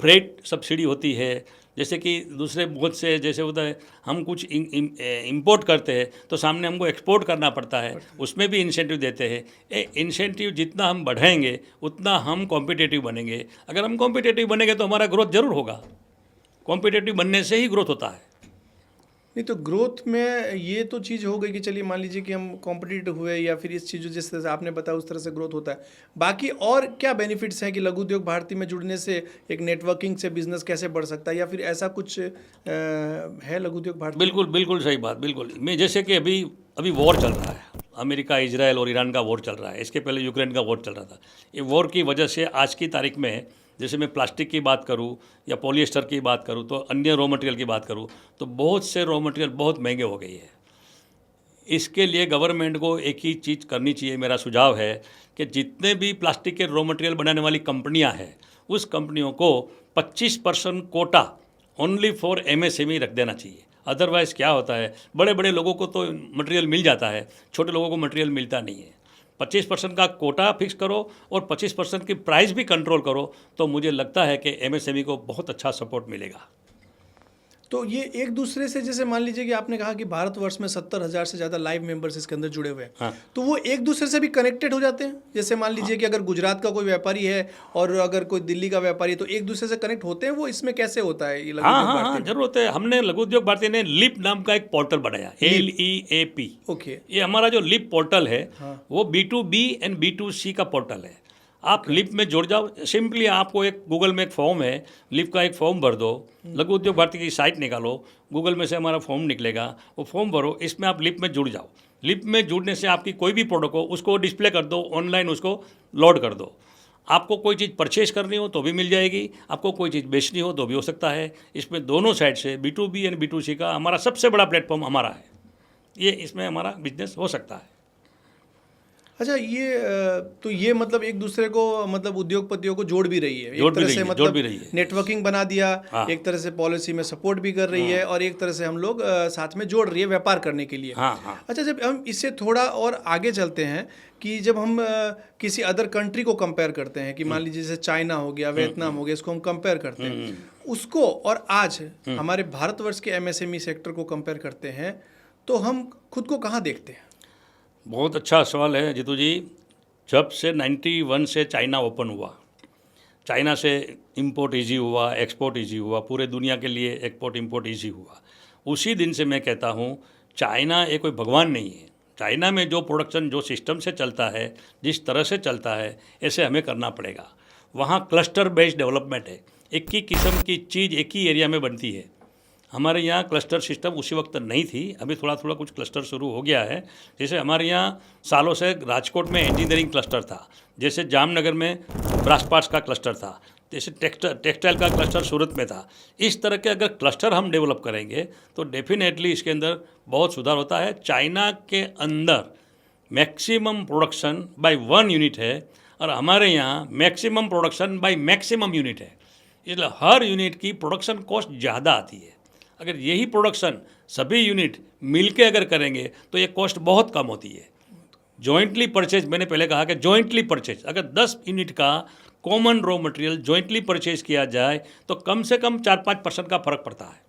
फ्रेट सब्सिडी होती है, जैसे कि दूसरे बहुत से जैसे होता है हम कुछ इंपोर्ट करते हैं तो सामने हमको एक्सपोर्ट करना पड़ता है, उसमें भी इंसेंटिव देते हैं। इंसेंटिव जितना हम बढ़ाएंगे उतना हम कॉम्पिटिटिव बनेंगे। अगर हम कॉम्पिटिटिव बनेंगे तो हमारा ग्रोथ जरूर होगा। कॉम्पिटिटिव बनने से ही ग्रोथ होता है। नहीं तो ग्रोथ में ये तो चीज़ हो गई कि चलिए मान लीजिए कि हम कॉम्पिटिटिव हुए या फिर इस चीज़ जिस तरह से आपने बताया उस तरह से ग्रोथ होता है। बाकी और क्या बेनिफिट्स हैं कि लघु उद्योग भारती में जुड़ने से एक नेटवर्किंग से बिजनेस कैसे बढ़ सकता है, या फिर ऐसा कुछ है लघु उद्योग भारती? बिल्कुल सही बात, बिल्कुल। मैं जैसे कि अभी वॉर चल रहा है, अमेरिका, इजराइल और ईरान का वॉर चल रहा है। इसके पहले यूक्रेन का वॉर चल रहा था। ये वॉर की वजह से आज की तारीख में जैसे मैं प्लास्टिक की बात करूं या पॉलिएस्टर की बात करूं तो अन्य रॉ मटेरियल की बात करूं तो बहुत से रॉ मटेरियल बहुत महंगे हो गई है। इसके लिए गवर्नमेंट को एक ही चीज़ करनी चाहिए, मेरा सुझाव है कि जितने भी प्लास्टिक के रॉ मटेरियल बनाने वाली कंपनियां हैं उस कंपनियों को 25% कोटा ओनली फॉर MSME रख देना चाहिए। अदरवाइज़ क्या होता है, बड़े बड़े लोगों को तो मटेरियल मिल जाता है, छोटे लोगों को मटेरियल मिलता नहीं है। 25% का कोटा फिक्स करो और 25% की प्राइस भी कंट्रोल करो, तो मुझे लगता है कि MSME को बहुत अच्छा सपोर्ट मिलेगा। तो ये एक दूसरे से, जैसे मान लीजिए कि आपने कहा कि भारतवर्ष में 70,000 से ज़्यादा लाइव मेंबर्स इसके अंदर जुड़े हुए हैं, हाँ। तो वो एक दूसरे से भी कनेक्टेड हो जाते हैं। जैसे मान लीजिए कि अगर गुजरात का कोई व्यापारी है और अगर कोई दिल्ली का व्यापारी है, तो एक दूसरे से कनेक्ट होते हैं। वो इसमें कैसे होता है ये लघु हाँ उद्योग हाँ हाँ, भारती में? जरूर होते हैं। हमने लघु उद्योग भारती ने लिप नाम का एक पोर्टल बनाया, LEAP। ओके। ये हमारा जो लिप पोर्टल है वो B2B एंड B2C का पोर्टल है। आप लिप में जुड़ जाओ, सिंपली आपको एक गूगल में एक फॉर्म है, लिप का एक फॉर्म भर दो, लघु उद्योग भारती की साइट निकालो, गूगल में से हमारा फॉर्म निकलेगा, वो फॉर्म भरो, इसमें आप लिप में जुड़ जाओ। लिप में जुड़ने से आपकी कोई भी प्रोडक्ट हो उसको डिस्प्ले कर दो, ऑनलाइन उसको लोड कर दो। आपको कोई चीज़ परचेज करनी हो तो भी मिल जाएगी, आपको कोई चीज़ बेचनी हो तो भी हो सकता है। इसमें दोनों साइड से B2B एंड B2C का हमारा सबसे बड़ा प्लेटफॉर्म हमारा है। ये इसमें हमारा बिजनेस हो सकता है। अच्छा, तो ये मतलब एक दूसरे को, मतलब उद्योगपतियों को जोड़ भी रही है, जोड़ एक भी तरह रही से, है, मतलब जोड़ भी रही है। नेटवर्किंग बना दिया, हाँ। एक तरह से पॉलिसी में सपोर्ट भी कर रही है, और एक तरह से हम लोग साथ में जोड़ रही है व्यापार करने के लिए। हाँ हाँ अच्छा, जब हम इससे थोड़ा और आगे चलते हैं कि जब हम किसी अदर कंट्री को कंपेयर करते हैं, कि मान लीजिए जैसे चाइना हो गया, वियतनाम हो गया, इसको हम कंपेयर करते हैं, उसको और आज हमारे भारतवर्ष के MSME सेक्टर को कंपेयर करते हैं, तो हम खुद को कहाँ देखते हैं? बहुत अच्छा सवाल है जीतू जी। जब से 91 से चाइना ओपन हुआ, चाइना से इंपोर्ट इजी हुआ, एक्सपोर्ट इजी हुआ, पूरे दुनिया के लिए एक्सपोर्ट इंपोर्ट इजी हुआ, उसी दिन से मैं कहता हूँ चाइना ये कोई भगवान नहीं है। चाइना में जो प्रोडक्शन जो सिस्टम से चलता है, जिस तरह से चलता है, ऐसे हमें करना पड़ेगा। वहाँ क्लस्टर बेस्ड डेवलपमेंट है, एक ही किस्म की चीज़ एक ही एरिया में बनती है। हमारे यहाँ क्लस्टर सिस्टम उसी वक्त नहीं थी, अभी थोड़ा थोड़ा कुछ क्लस्टर शुरू हो गया है। जैसे हमारे यहाँ सालों से राजकोट में इंजीनियरिंग क्लस्टर था, जैसे जामनगर में ब्रास पार्ट्स का क्लस्टर था, जैसे टेक्सटाइल का क्लस्टर सूरत में था। इस तरह के अगर क्लस्टर हम डेवलप करेंगे तो डेफिनेटली इसके अंदर बहुत सुधार होता है। चाइना के अंदर मैक्सिमम प्रोडक्शन बाय 1 यूनिट है और हमारे यहाँ maximum production by maximum unit है, इसलिए हर यूनिट की प्रोडक्शन कॉस्ट ज़्यादा आती है। अगर यही प्रोडक्शन सभी यूनिट मिलके अगर करेंगे तो ये कॉस्ट बहुत कम होती है। जॉइंटली परचेज, मैंने पहले कहा कि जॉइंटली परचेज, अगर 10 यूनिट का common raw material jointly purchase किया जाए तो कम से कम 4-5% का फ़र्क पड़ता है।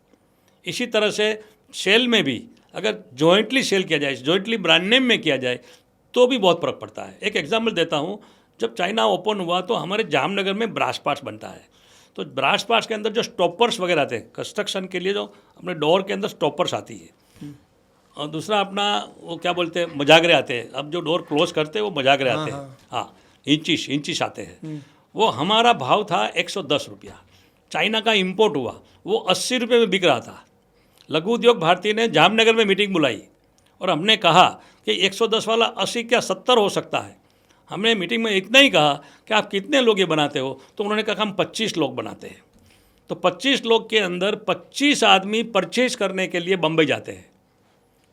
इसी तरह से सेल में भी अगर जॉइंटली सेल किया जाए, जॉइंटली ब्रांड नेम में किया जाए तो भी बहुत फ़र्क पड़ता है। एक एग्जाम्पल देता हूँ, जब चाइना ओपन हुआ तो हमारे जामनगर में ब्रास पार्ट्स बनता है, तो ब्रास पार्ट्स के अंदर जो स्टॉपर्स वगैरह आते हैं कंस्ट्रक्शन के लिए, जो अपने डोर के अंदर स्टॉपर्स आती है, और दूसरा अपना वो क्या बोलते हैं, मजागरे आते हैं। अब जो डोर क्लोज करते हैं वो मजागरे आते हैं, हाँ, इंचिश आते हैं। वो हमारा भाव था 110 रुपया, चाइना का इंपोर्ट हुआ वो 80 रुपये में बिक रहा था। लघु उद्योग भारती ने जामनगर में मीटिंग बुलाई और हमने कहा कि 110 वाला 80 क्या 70 हो सकता है। हमने मीटिंग में इतना ही कहा कि आप कितने लोग ये बनाते हो, तो उन्होंने कहा हम 25 लोग बनाते हैं। तो 25 लोग के अंदर 25 आदमी परचेज करने के लिए बम्बई जाते हैं।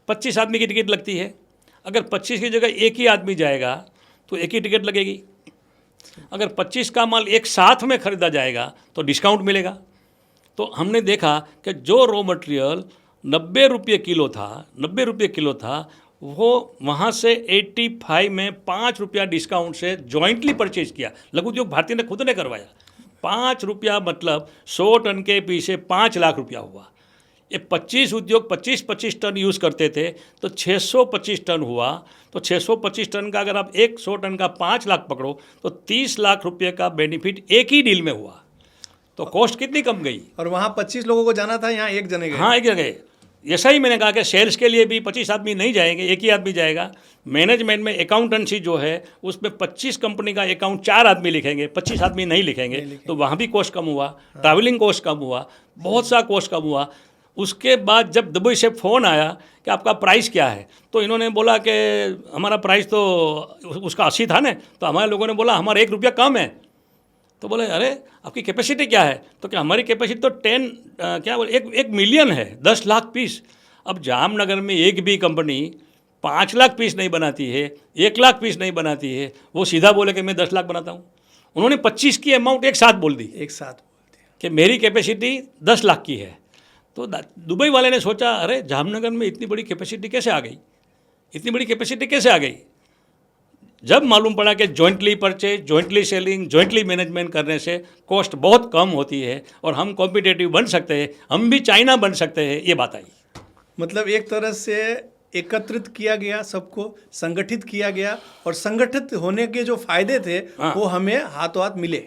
25 आदमी की टिकट लगती है। अगर 25 की जगह एक ही आदमी जाएगा तो एक ही टिकट लगेगी। अगर 25 का माल एक साथ में खरीदा जाएगा तो डिस्काउंट मिलेगा। तो हमने देखा कि जो रॉ मटेरियल 90 रुपये किलो था, वो वहाँ से 85 में 5 रुपया डिस्काउंट से जॉइंटली परचेज किया। लघु उद्योग भारती ने खुद ने करवाया। 5 रुपया मतलब 100 टन के पीछे 5 लाख रुपया हुआ। ये 25 उद्योग 25 टन यूज़ करते थे तो 625 टन हुआ। तो 625 टन का अगर आप 100 टन का 5 लाख पकड़ो तो 30 लाख रुपये का बेनिफिट एक ही डील में हुआ। तो कॉस्ट कितनी कम गई। और वहाँ 25 लोगों को जाना था, यहाँ एक जने गए। हाँ, एक जगह। ऐसा ही मैंने कहा कि सेल्स के लिए भी 25 आदमी नहीं जाएंगे, एक ही आदमी जाएगा। मैनेजमेंट में अकाउंटेंसी जो है उसमें 25 कंपनी का अकाउंट 4 आदमी लिखेंगे, 25 आदमी नहीं लिखेंगे। तो वहाँ भी कॉस्ट कम हुआ, ट्रैवलिंग कॉस्ट कम हुआ, बहुत सा कॉस्ट कम हुआ। उसके बाद जब दुबई से फ़ोन आया कि आपका प्राइस क्या है, तो इन्होंने बोला कि हमारा प्राइस तो उसका 80 था ना, तो हमारे लोगों ने बोला हमारा 1 रुपया कम है। तो बोले अरे आपकी कैपेसिटी क्या है, तो क्या हमारी कैपेसिटी तो 1 मिलियन है, 10 लाख पीस। अब जामनगर में एक भी कंपनी 5 लाख पीस नहीं बनाती है, 1 लाख पीस नहीं बनाती है, वो सीधा बोले कि मैं 10 लाख बनाता हूँ। उन्होंने 25 की अमाउंट एक साथ बोल दी। एक साथ कि मेरी कैपेसिटी 10 लाख की है। तो दुबई वाले ने सोचा, अरे जामनगर में इतनी बड़ी कैपेसिटी कैसे आ गई, इतनी बड़ी कैपेसिटी कैसे आ गई। जब मालूम पड़ा कि jointly purchase, jointly selling, jointly management करने से कॉस्ट बहुत कम होती है और हम कॉम्पिटिटिव बन सकते हैं, हम भी चाइना बन सकते हैं, ये बात आई। मतलब एक तरह से एकत्रित किया गया, सबको संगठित किया गया और संगठित होने के जो फायदे थे वो हमें हाथों हाथ मिले।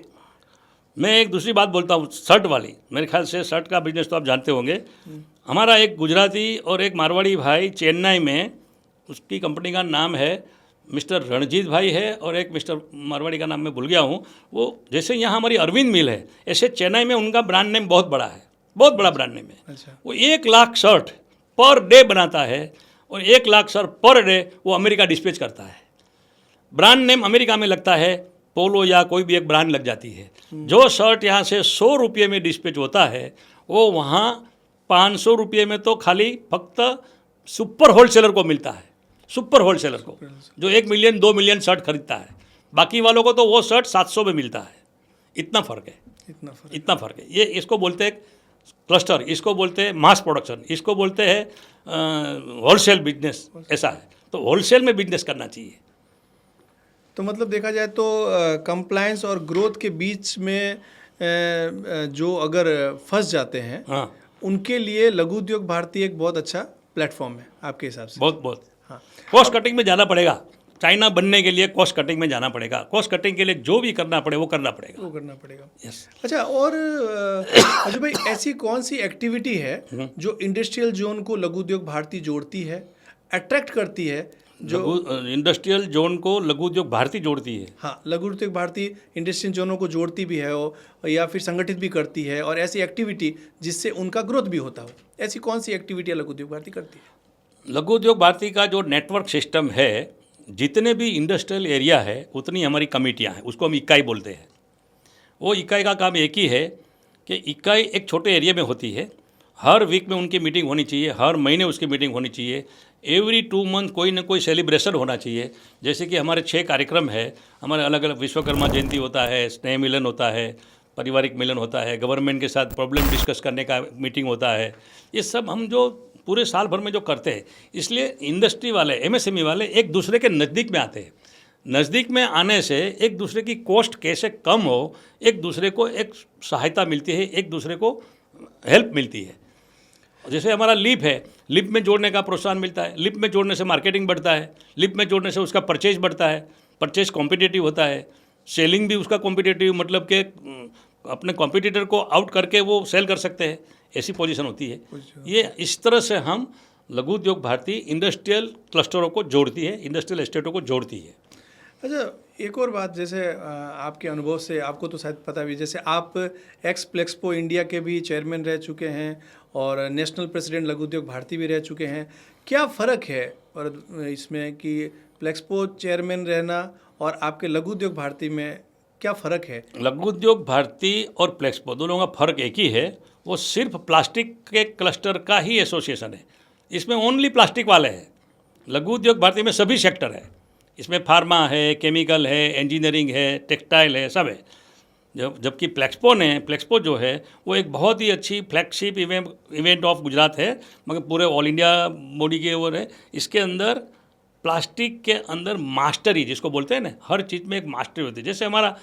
मैं एक दूसरी बात बोलता हूँ, शर्ट वाली। मेरे ख्याल से शर्ट का बिजनेस तो आप जानते होंगे। हमारा एक गुजराती और एक मारवाड़ी भाई चेन्नई में, उसकी कंपनी का नाम है मिस्टर रणजीत भाई है और एक मिस्टर मारवाड़ी का नाम मैं भूल गया हूँ। वो जैसे यहाँ हमारी अरविंद मिल है, ऐसे चेन्नई में उनका ब्रांड नेम बहुत बड़ा है, बहुत बड़ा ब्रांड नेम है। अच्छा। वो 1 लाख शर्ट पर डे बनाता है और 1 लाख शर्ट पर डे वो अमेरिका डिस्पैच करता है। ब्रांड नेम अमेरिका में लगता है, पोलो या कोई भी एक ब्रांड लग जाती है। जो शर्ट यहाँ से 100 रुपये में डिस्पैच होता है, वो वहाँ 500 रुपये में तो खाली फक्त सुपर होलसेलर को मिलता है, सुपर होलसेलर को, जो 1 मिलियन 2 मिलियन शर्ट खरीदता है। बाकी वालों को तो वो शर्ट 700 में मिलता है। इतना फ़र्क है, इतना फ़र्क है। ये इसको बोलते हैं क्लस्टर, इसको बोलते हैं मास प्रोडक्शन, इसको बोलते हैं होलसेल बिजनेस। ऐसा है, तो होलसेल में बिजनेस करना चाहिए। तो मतलब देखा जाए तो कंप्लायंस और ग्रोथ के बीच में जो अगर फंस जाते हैं, हाँ, उनके लिए लघु उद्योग भारती एक बहुत अच्छा प्लेटफॉर्म है आपके हिसाब से। बहुत। हाँ। कॉस्ट कटिंग में जाना पड़ेगा, चाइना बनने के लिए कॉस्ट कटिंग में जाना पड़ेगा। कॉस्ट कटिंग के लिए जो भी करना पड़े वो करना पड़ेगा। यस। अच्छा, और अजय भाई, ऐसी कौन सी एक्टिविटी है जो इंडस्ट्रियल जोन को लघु उद्योग भारती जोड़ती है, अट्रैक्ट करती है, जो इंडस्ट्रियल जोन को लघु उद्योग भारती जोड़ती है? हाँ, लघु उद्योग भारती इंडस्ट्रियल जोनों को जोड़ती भी है या फिर संगठित भी करती है, और ऐसी एक्टिविटी जिससे उनका ग्रोथ भी होता हो, ऐसी कौन सी एक्टिविटी लघु उद्योग भारती करती है? लघु उद्योग भारती का जो नेटवर्क सिस्टम है, जितने भी इंडस्ट्रियल एरिया है उतनी हमारी कमेटियाँ हैं, उसको हम इकाई बोलते हैं। वो इकाई का काम एक ही है कि इकाई एक छोटे एरिया में होती है, हर वीक में उनकी मीटिंग होनी चाहिए, हर महीने उसकी मीटिंग होनी चाहिए, एवरी 2 मंथ कोई ना कोई सेलिब्रेशन होना चाहिए। जैसे कि हमारे 6 कार्यक्रम है, हमारे अलग अलग विश्वकर्मा जयंती होता है, स्नेह मिलन होता है, पारिवारिक मिलन होता है, गवर्नमेंट के साथ प्रॉब्लम डिस्कस करने का मीटिंग होता है। ये सब हम जो पूरे साल भर में जो करते हैं, इसलिए इंडस्ट्री वाले, MSME वाले एक दूसरे के नज़दीक में आते हैं। नज़दीक में आने से एक दूसरे की कॉस्ट कैसे कम हो, एक दूसरे को एक सहायता मिलती है, एक दूसरे को हेल्प मिलती है। जैसे हमारा लिप है, लिप में जोड़ने का प्रोत्साहन मिलता है, लिप में जोड़ने से मार्केटिंग बढ़ता है, लिप में जोड़ने से उसका परचेज बढ़ता है, परचेज कॉम्पिटिटिव होता है, सेलिंग भी उसका कॉम्पिटिटिव, मतलब कि अपने कॉम्पिटिटर को आउट करके वो सेल कर सकते हैं, ऐसी पोजीशन होती है। ये इस तरह से हम लघु उद्योग भारती इंडस्ट्रियल क्लस्टरों को जोड़ती है, इंडस्ट्रियल एस्टेटों को जोड़ती है। अच्छा, एक और बात, जैसे आपके अनुभव से आपको तो शायद पता भी, जैसे आप एक्स प्लेक्सपो इंडिया के भी चेयरमैन रह चुके हैं और नेशनल प्रेसिडेंट लघु उद्योग भारती भी रह चुके हैं। क्या फ़र्क है और इसमें कि प्लेक्सपो चेयरमैन रहना और आपके लघु उद्योग भारती में क्या फ़र्क है? लघु उद्योग भारती और प्लेक्सपो दोनों का फ़र्क एक ही है, वो सिर्फ प्लास्टिक के क्लस्टर का ही एसोसिएशन है। इसमें ओनली प्लास्टिक वाले हैं। लघु उद्योग भारती में सभी सेक्टर है, इसमें फार्मा है, केमिकल है, इंजीनियरिंग है, टेक्सटाइल है, सब है। जबकि प्लेक्सपो जो है वो एक बहुत ही अच्छी फ्लैगशिप इवेंट ऑफ गुजरात है, मगर पूरे ऑल इंडिया बॉडी के ओर है। इसके अंदर प्लास्टिक के अंदर मास्टरी जिसको बोलते हैं ना, हर चीज़ में एक मास्टरी होती है। जैसे हमारा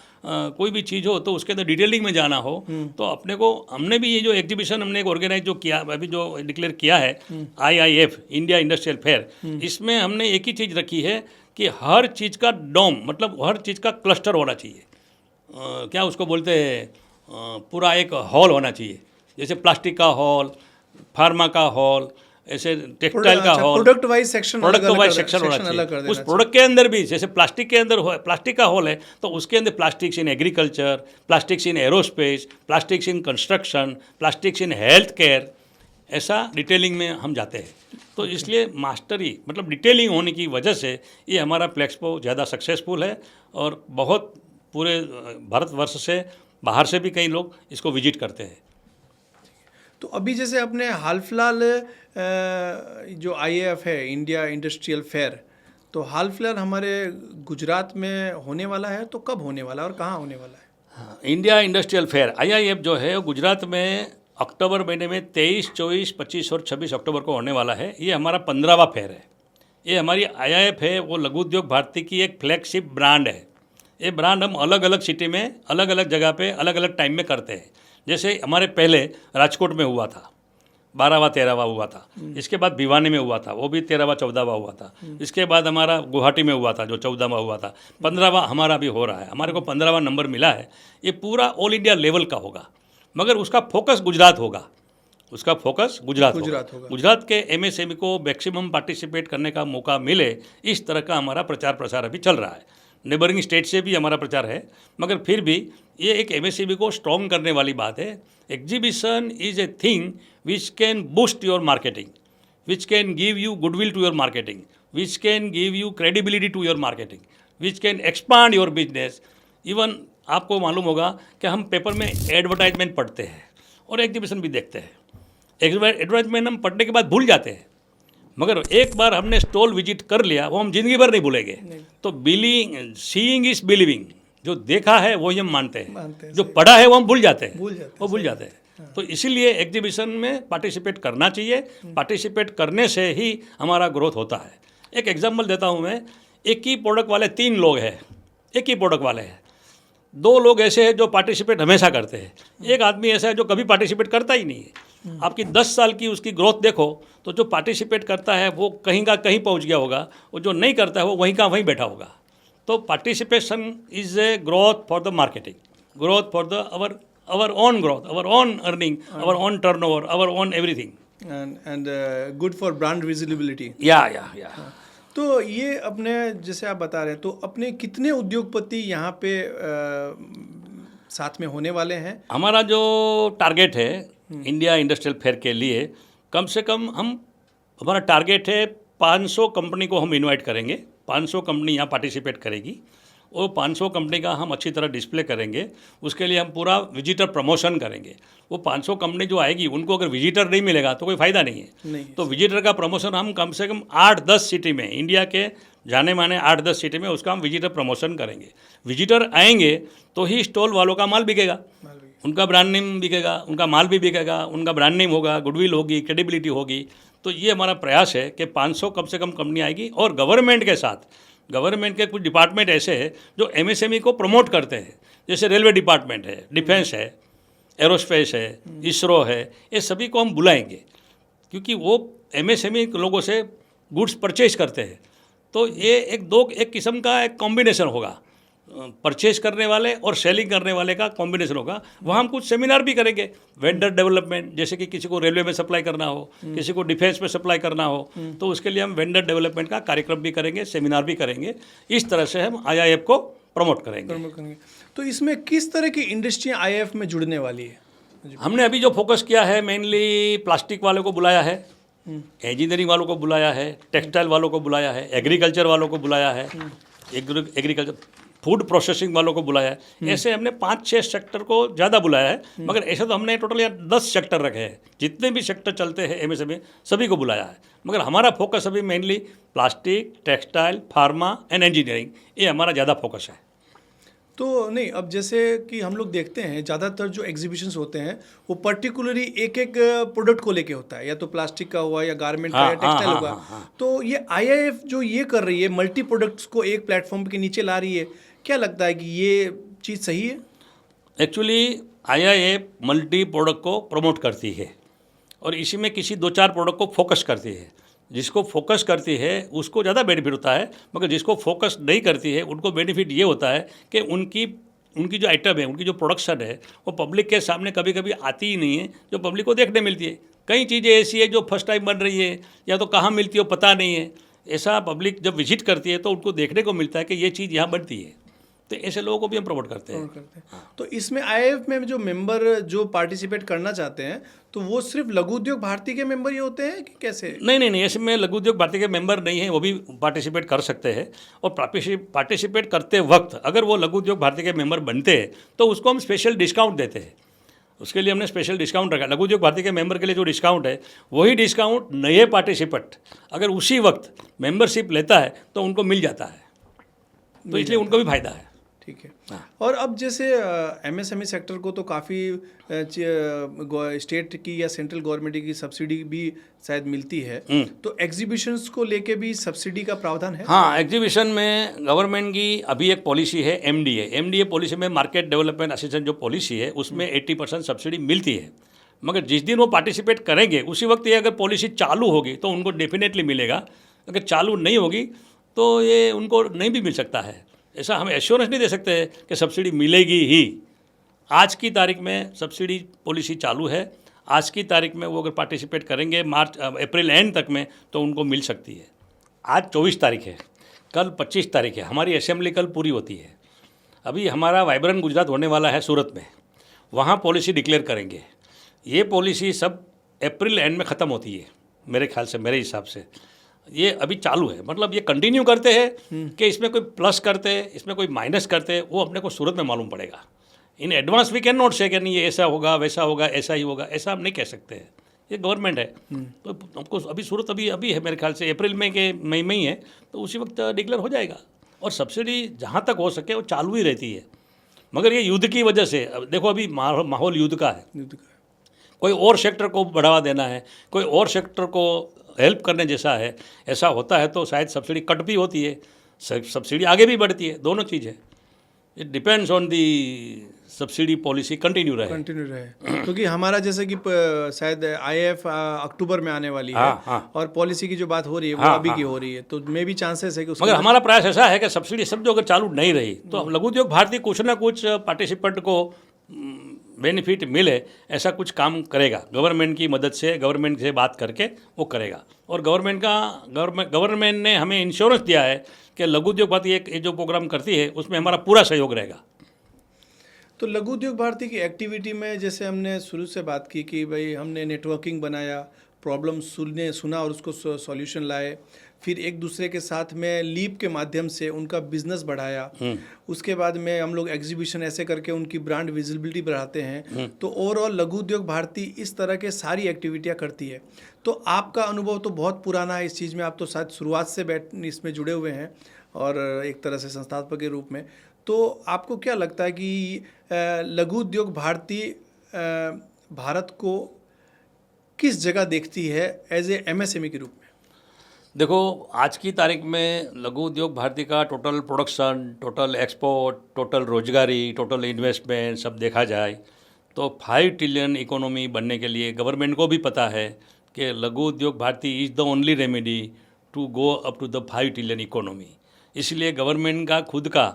कोई भी चीज़ हो तो उसके अंदर डिटेलिंग में जाना हो, तो अपने को, हमने भी ये जो एग्जीबिशन हमने एक ऑर्गेनाइज जो किया, अभी जो डिक्लेयर किया है IIF, इंडिया इंडस्ट्रियल फेयर, इसमें हमने एक ही चीज़ रखी है कि हर चीज़ का डोम, मतलब हर चीज़ का क्लस्टर होना चाहिए। क्या उसको बोलते हैं, पूरा एक हॉल होना चाहिए। जैसे प्लास्टिक का हॉल, फार्मा का हॉल, ऐसे टेक्सटाइल का हॉल, प्रोडक्ट वाइज सेक्शन होना चाहिए। उस प्रोडक्ट के अंदर भी, जैसे प्लास्टिक के अंदर प्लास्टिक का हॉल है तो उसके अंदर plastics in agriculture, plastics in aerospace, plastics in construction, plastics in health care, ऐसा डिटेलिंग में हम जाते हैं। तो इसलिए मास्टरी, मतलब डिटेलिंग होने की वजह से ये हमारा प्लेक्सपो ज़्यादा सक्सेसफुल है और बहुत पूरे भारतवर्ष से, बाहर से भी कई लोग इसको विजिट करते हैं। तो अभी जैसे अपने हाल फिलहाल जो IIF है, इंडिया इंडस्ट्रियल फेयर, तो हाल फिलहाल हमारे गुजरात में होने वाला है, तो कब होने वाला है और कहाँ होने वाला है? इंडिया इंडस्ट्रियल फेयर IIF जो है वो गुजरात में अक्टूबर महीने में 23, 24, 25 और 26 अक्टूबर को होने वाला है। ये हमारा 15वां फेयर है। ये हमारी IIF है वो लघु उद्योग भारती की एक फ्लैगशिप ब्रांड है। ये ब्रांड हम अलग अलग सिटी में अलग अलग जगह पे अलग अलग टाइम में करते हैं। जैसे हमारे पहले राजकोट में हुआ था, 12वां 13वां हुआ था। इसके बाद भिवानी में हुआ था, वो भी 13वां 14वां हुआ था। इसके बाद हमारा गुवाहाटी में हुआ था जो 14वां हुआ था। 15वां हमारा भी हो रहा है। हमारे को 15वां नंबर मिला है। ये पूरा ऑल इंडिया लेवल का होगा, मगर उसका फोकस गुजरात होगा। उसका फोकस गुजरात होगा। गुजरात के MSME को मैक्सिमम पार्टिसिपेट करने का मौका मिले, इस तरह का हमारा प्रचार प्रसार अभी चल रहा है। नेबरिंग स्टेट से भी हमारा प्रचार है, मगर फिर भी ये एक MSME को स्ट्रॉन्ग करने वाली बात है। Exhibition is a thing which can boost your marketing, which can give you goodwill to your marketing, which can give you credibility to your marketing, which can expand your business. Even आपको मालूम होगा कि हम paper में advertisement पढ़ते हैं और exhibition भी देखते हैं। एडवर्टाइजमेंट हम पढ़ने के बाद भूल जाते हैं, मगर एक बार हमने स्टॉल विजिट कर लिया वो हम जिंदगी भर नहीं भूलेंगे। तो सीइंग इज बिलीविंग, जो देखा है वही हम मानते हैं, जो पढ़ा है वो हम भूल जाते हैं। तो इसीलिए एग्जीबिशन में पार्टिसिपेट करना चाहिए। पार्टिसिपेट करने से ही हमारा ग्रोथ होता है। एक एग्जांपल देता हूँ मैं। एक ही प्रोडक्ट वाले 3 लोग हैं, एक ही प्रोडक्ट वाले हैं। 2 लोग ऐसे हैं जो पार्टिसिपेट हमेशा करते हैं, एक आदमी ऐसा है जो कभी पार्टिसिपेट करता ही नहीं है। आपकी 10 साल की उसकी ग्रोथ देखो तो जो पार्टिसिपेट करता है वो कहीं का कहीं पहुंच गया होगा, और जो नहीं करता है वो वहीं का वहीं बैठा होगा। तो participation is a growth for the marketing, growth for the our own growth, our own earning, our own turnover, our own everything. And good for brand visibility. Yeah. तो ये अपने जैसे आप बता रहे हैं, तो अपने कितने उद्योगपति यहाँ पे साथ में होने वाले हैं? हमारा जो टारगेट है इंडिया इंडस्ट्रियल फेयर के लिए, कम से कम हमारा टारगेट है 500 कंपनी को हम इनवाइट करेंगे। 500 कंपनी यहाँ पार्टिसिपेट करेगी और 500 कंपनी का हम अच्छी तरह डिस्प्ले करेंगे। उसके लिए हम पूरा विजिटर प्रमोशन करेंगे। वो 500 कंपनी जो आएगी उनको अगर विजिटर नहीं मिलेगा तो कोई फ़ायदा नहीं है। तो विजिटर का प्रमोशन हम कम से कम 8-10 सिटी में, इंडिया के जाने माने 8-10 सिटी में उसका हम विजिटर प्रमोशन करेंगे। विजिटर आएंगे तो ही स्टॉल वालों का माल बिकेगा, उनका ब्रांड नेम बिकेगा, उनका माल भी बिकेगा, उनका ब्रांड नेम होगा, गुडविल होगी, क्रेडिबिलिटी होगी। तो ये हमारा प्रयास है कि 500 कम से कम कंपनी आएगी। और गवर्नमेंट के साथ, गवर्नमेंट के कुछ डिपार्टमेंट ऐसे हैं जो MSME को प्रमोट करते हैं, जैसे रेलवे डिपार्टमेंट है, डिफेंस है, एरोस्पेस है, इसरो है। ये सभी को हम बुलाएंगे क्योंकि वो MSME लोगों से गुड्स परचेज करते हैं। तो ये एक किस्म का एक कॉम्बिनेशन होगा, परचेज करने वाले और सेलिंग करने वाले का कॉम्बिनेशन होगा। वहाँ हम कुछ सेमिनार भी करेंगे, वेंडर डेवलपमेंट, जैसे कि किसी को रेलवे में सप्लाई करना हो, किसी को डिफेंस में सप्लाई करना हो, तो उसके लिए हम वेंडर डेवलपमेंट का कार्यक्रम भी करेंगे, सेमिनार भी करेंगे। इस तरह से हम IIF को प्रमोट करेंगे। तो इसमें किस तरह की इंडस्ट्री IIF में जुड़ने वाली है? हमने अभी जो फोकस किया है, मेनली प्लास्टिक वालों को बुलाया है, इंजीनियरिंग वालों को बुलाया है, टेक्सटाइल वालों को बुलाया है, एग्रीकल्चर वालों को बुलाया है, एग्रीकल्चर फूड प्रोसेसिंग वालों को बुलाया है। ऐसे हमने 5-6 सेक्टर को ज़्यादा बुलाया है, मगर ऐसे तो हमने टोटल 10 सेक्टर रखे हैं। जितने भी सेक्टर चलते हैं MSME सभी को बुलाया है, मगर हमारा फोकस अभी mainly plastic, textile, pharma and engineering, ये हमारा ज़्यादा फोकस है। तो नहीं, अब जैसे कि हम लोग देखते हैं ज़्यादातर जो एग्जीबिशंस होते हैं वो पर्टिकुलरली एक प्रोडक्ट को लेके होता है, या तो प्लास्टिक का हुआ या गारमेंट का या टेक्सटाइल होगा। तो ये IIF जो ये कर रही है, मल्टी प्रोडक्ट्स को एक प्लेटफॉर्म के नीचे ला रही है, क्या लगता है कि ये चीज़ सही है? एक्चुअली IIF मल्टी प्रोडक्ट को प्रमोट करती है और इसी में किसी 2-4 प्रोडक्ट को फोकस करती है। जिसको फोकस करती है उसको ज़्यादा बेनिफिट होता है, मगर जिसको फोकस नहीं करती है उनको बेनिफिट ये होता है कि उनकी जो आइटम है, उनकी जो प्रोडक्शन है वो पब्लिक के सामने कभी कभी आती ही नहीं है, जो पब्लिक को देखने मिलती है। कई चीज़ें ऐसी है जो फर्स्ट टाइम बन रही है या तो कहाँ मिलती है वो पता नहीं है। ऐसा पब्लिक जब विजिट करती है तो उनको देखने को मिलता है कि ये चीज़ यहाँ बनती है। तो ऐसे लोगों को भी हम प्रमोट करते हैं। तो इसमें IIF में जो मेंबर जो पार्टिसिपेट करना चाहते हैं तो वो सिर्फ लघु उद्योग भारती के मेंबर ही होते हैं कि कैसे? नहीं, ऐसे में लघु उद्योग भारती के मेंबर नहीं है, वो भी पार्टिसिपेट कर सकते हैं। और पार्टिसिपेट करते वक्त अगर वो लघु उद्योग भारती के मेंबर बनते हैं तो उसको हम स्पेशल डिस्काउंट देते हैं। उसके लिए हमने स्पेशल डिस्काउंट रखा। लघु उद्योग भारती के मेंबर के लिए जो डिस्काउंट है वही डिस्काउंट नए पार्टिसिपेंट अगर उसी वक्त मेंबरशिप लेता है तो उनको मिल जाता है, तो इसलिए उनको भी फायदा है। ठीक है। हाँ। और अब जैसे एमएसएमई सेक्टर को तो काफ़ी स्टेट की या सेंट्रल गवर्नमेंट की सब्सिडी भी शायद मिलती है, तो एग्जीबिशंस को लेके भी सब्सिडी का प्रावधान है? हाँ, एग्जीबिशन में गवर्नमेंट की अभी एक पॉलिसी है एमडीए पॉलिसी में मार्केट डेवलपमेंट असिस्टेंस जो पॉलिसी है उसमें 80% सब्सिडी मिलती है। मगर जिस दिन वो पार्टिसिपेट करेंगे उसी वक्त ये अगर पॉलिसी चालू होगी तो उनको डेफिनेटली मिलेगा, अगर चालू नहीं होगी तो ये उनको नहीं भी मिल सकता है। ऐसा हम एश्योरेंस नहीं दे सकते कि सब्सिडी मिलेगी ही। आज की तारीख में सब्सिडी पॉलिसी चालू है, आज की तारीख में वो अगर पार्टिसिपेट करेंगे अप्रैल एंड तक में तो उनको मिल सकती है। आज 24 तारीख है, कल 25 तारीख है, हमारी असेंबली कल पूरी होती है। अभी हमारा वाइब्रेंट गुजरात होने वाला है सूरत में, वहाँ पॉलिसी डिक्लेयर करेंगे। ये पॉलिसी सब अप्रैल एंड में ख़त्म होती है मेरे ख्याल से, मेरे हिसाब से। ये अभी चालू है, मतलब ये कंटिन्यू करते हैं कि इसमें कोई प्लस करते हैं, इसमें कोई माइनस करते हैं, वो अपने को सूरत में मालूम पड़ेगा। In advance we can not say कि नहीं ये ऐसा होगा वैसा होगा ऐसा ही होगा, ऐसा हम नहीं कह सकते हैं। ये गवर्नमेंट है तो हमको अभी सूरत अभी है मेरे ख्याल से अप्रैल में के मई में ही है, तो उसी वक्त डिक्लेयर हो जाएगा। और सब्सिडी जहाँ तक हो सके वो चालू ही रहती है। मगर ये युद्ध की वजह से, अब देखो अभी माहौल युद्ध का है, कोई और सेक्टर को बढ़ावा देना है, कोई और सेक्टर को हेल्प करने जैसा है, ऐसा होता है तो शायद सब्सिडी कट भी होती है, सब्सिडी आगे भी बढ़ती है, दोनों चीज़ है। It depends on the subsidy policy continue रहे क्योंकि हमारा जैसे कि शायद आईएफ अक्टूबर में आने वाली है, और पॉलिसी की जो बात हो रही है वो अभी की हो रही है, तो मे भी चांसेस है कि मगर हमारा प्रयास ऐसा है कि सब्सिडी सब जो अगर चालू नहीं रही तो लघु उद्योग भारती कुछ ना कुछ पार्टिसिपेंट को बेनिफिट मिले, ऐसा कुछ काम करेगा। गवर्नमेंट की मदद से, गवर्नमेंट से बात करके वो करेगा। और गवर्नमेंट ने हमें इंश्योरेंस दिया है कि लघु उद्योग भारती ये जो प्रोग्राम करती है उसमें हमारा पूरा सहयोग रहेगा। तो लघु उद्योग भारती की एक्टिविटी में जैसे हमने शुरू से बात की कि भाई हमने नेटवर्किंग बनाया, प्रॉब्लम सुना और उसको सॉल्यूशन लाए, फिर एक दूसरे के साथ में लीप के माध्यम से उनका बिजनेस बढ़ाया, उसके बाद में हम लोग एग्जीबिशन ऐसे करके उनकी ब्रांड विजिबिलिटी बढ़ाते हैं। तो ओवरऑल लघु उद्योग भारती इस तरह के सारी एक्टिविटियां करती है। तो आपका अनुभव तो बहुत पुराना है इस चीज़ में, आप तो शायद शुरुआत से इसमें जुड़े हुए हैं और एक तरह से संस्थापक के रूप में। तो आपको क्या लगता है कि लघु उद्योग भारती भारत को किस जगह देखती है एज ए एमएसएमई के रूप में? देखो, आज की तारीख में लघु उद्योग भारती का total production, total export, total रोजगारी, टोटल इन्वेस्टमेंट सब देखा जाए तो 5 ट्रिलियन इकोनॉमी बनने के लिए गवर्नमेंट को भी पता है कि Laghu Udyog Bharati is the only remedy to go up to the 5 trillion economy. इसलिए गवर्नमेंट का खुद का,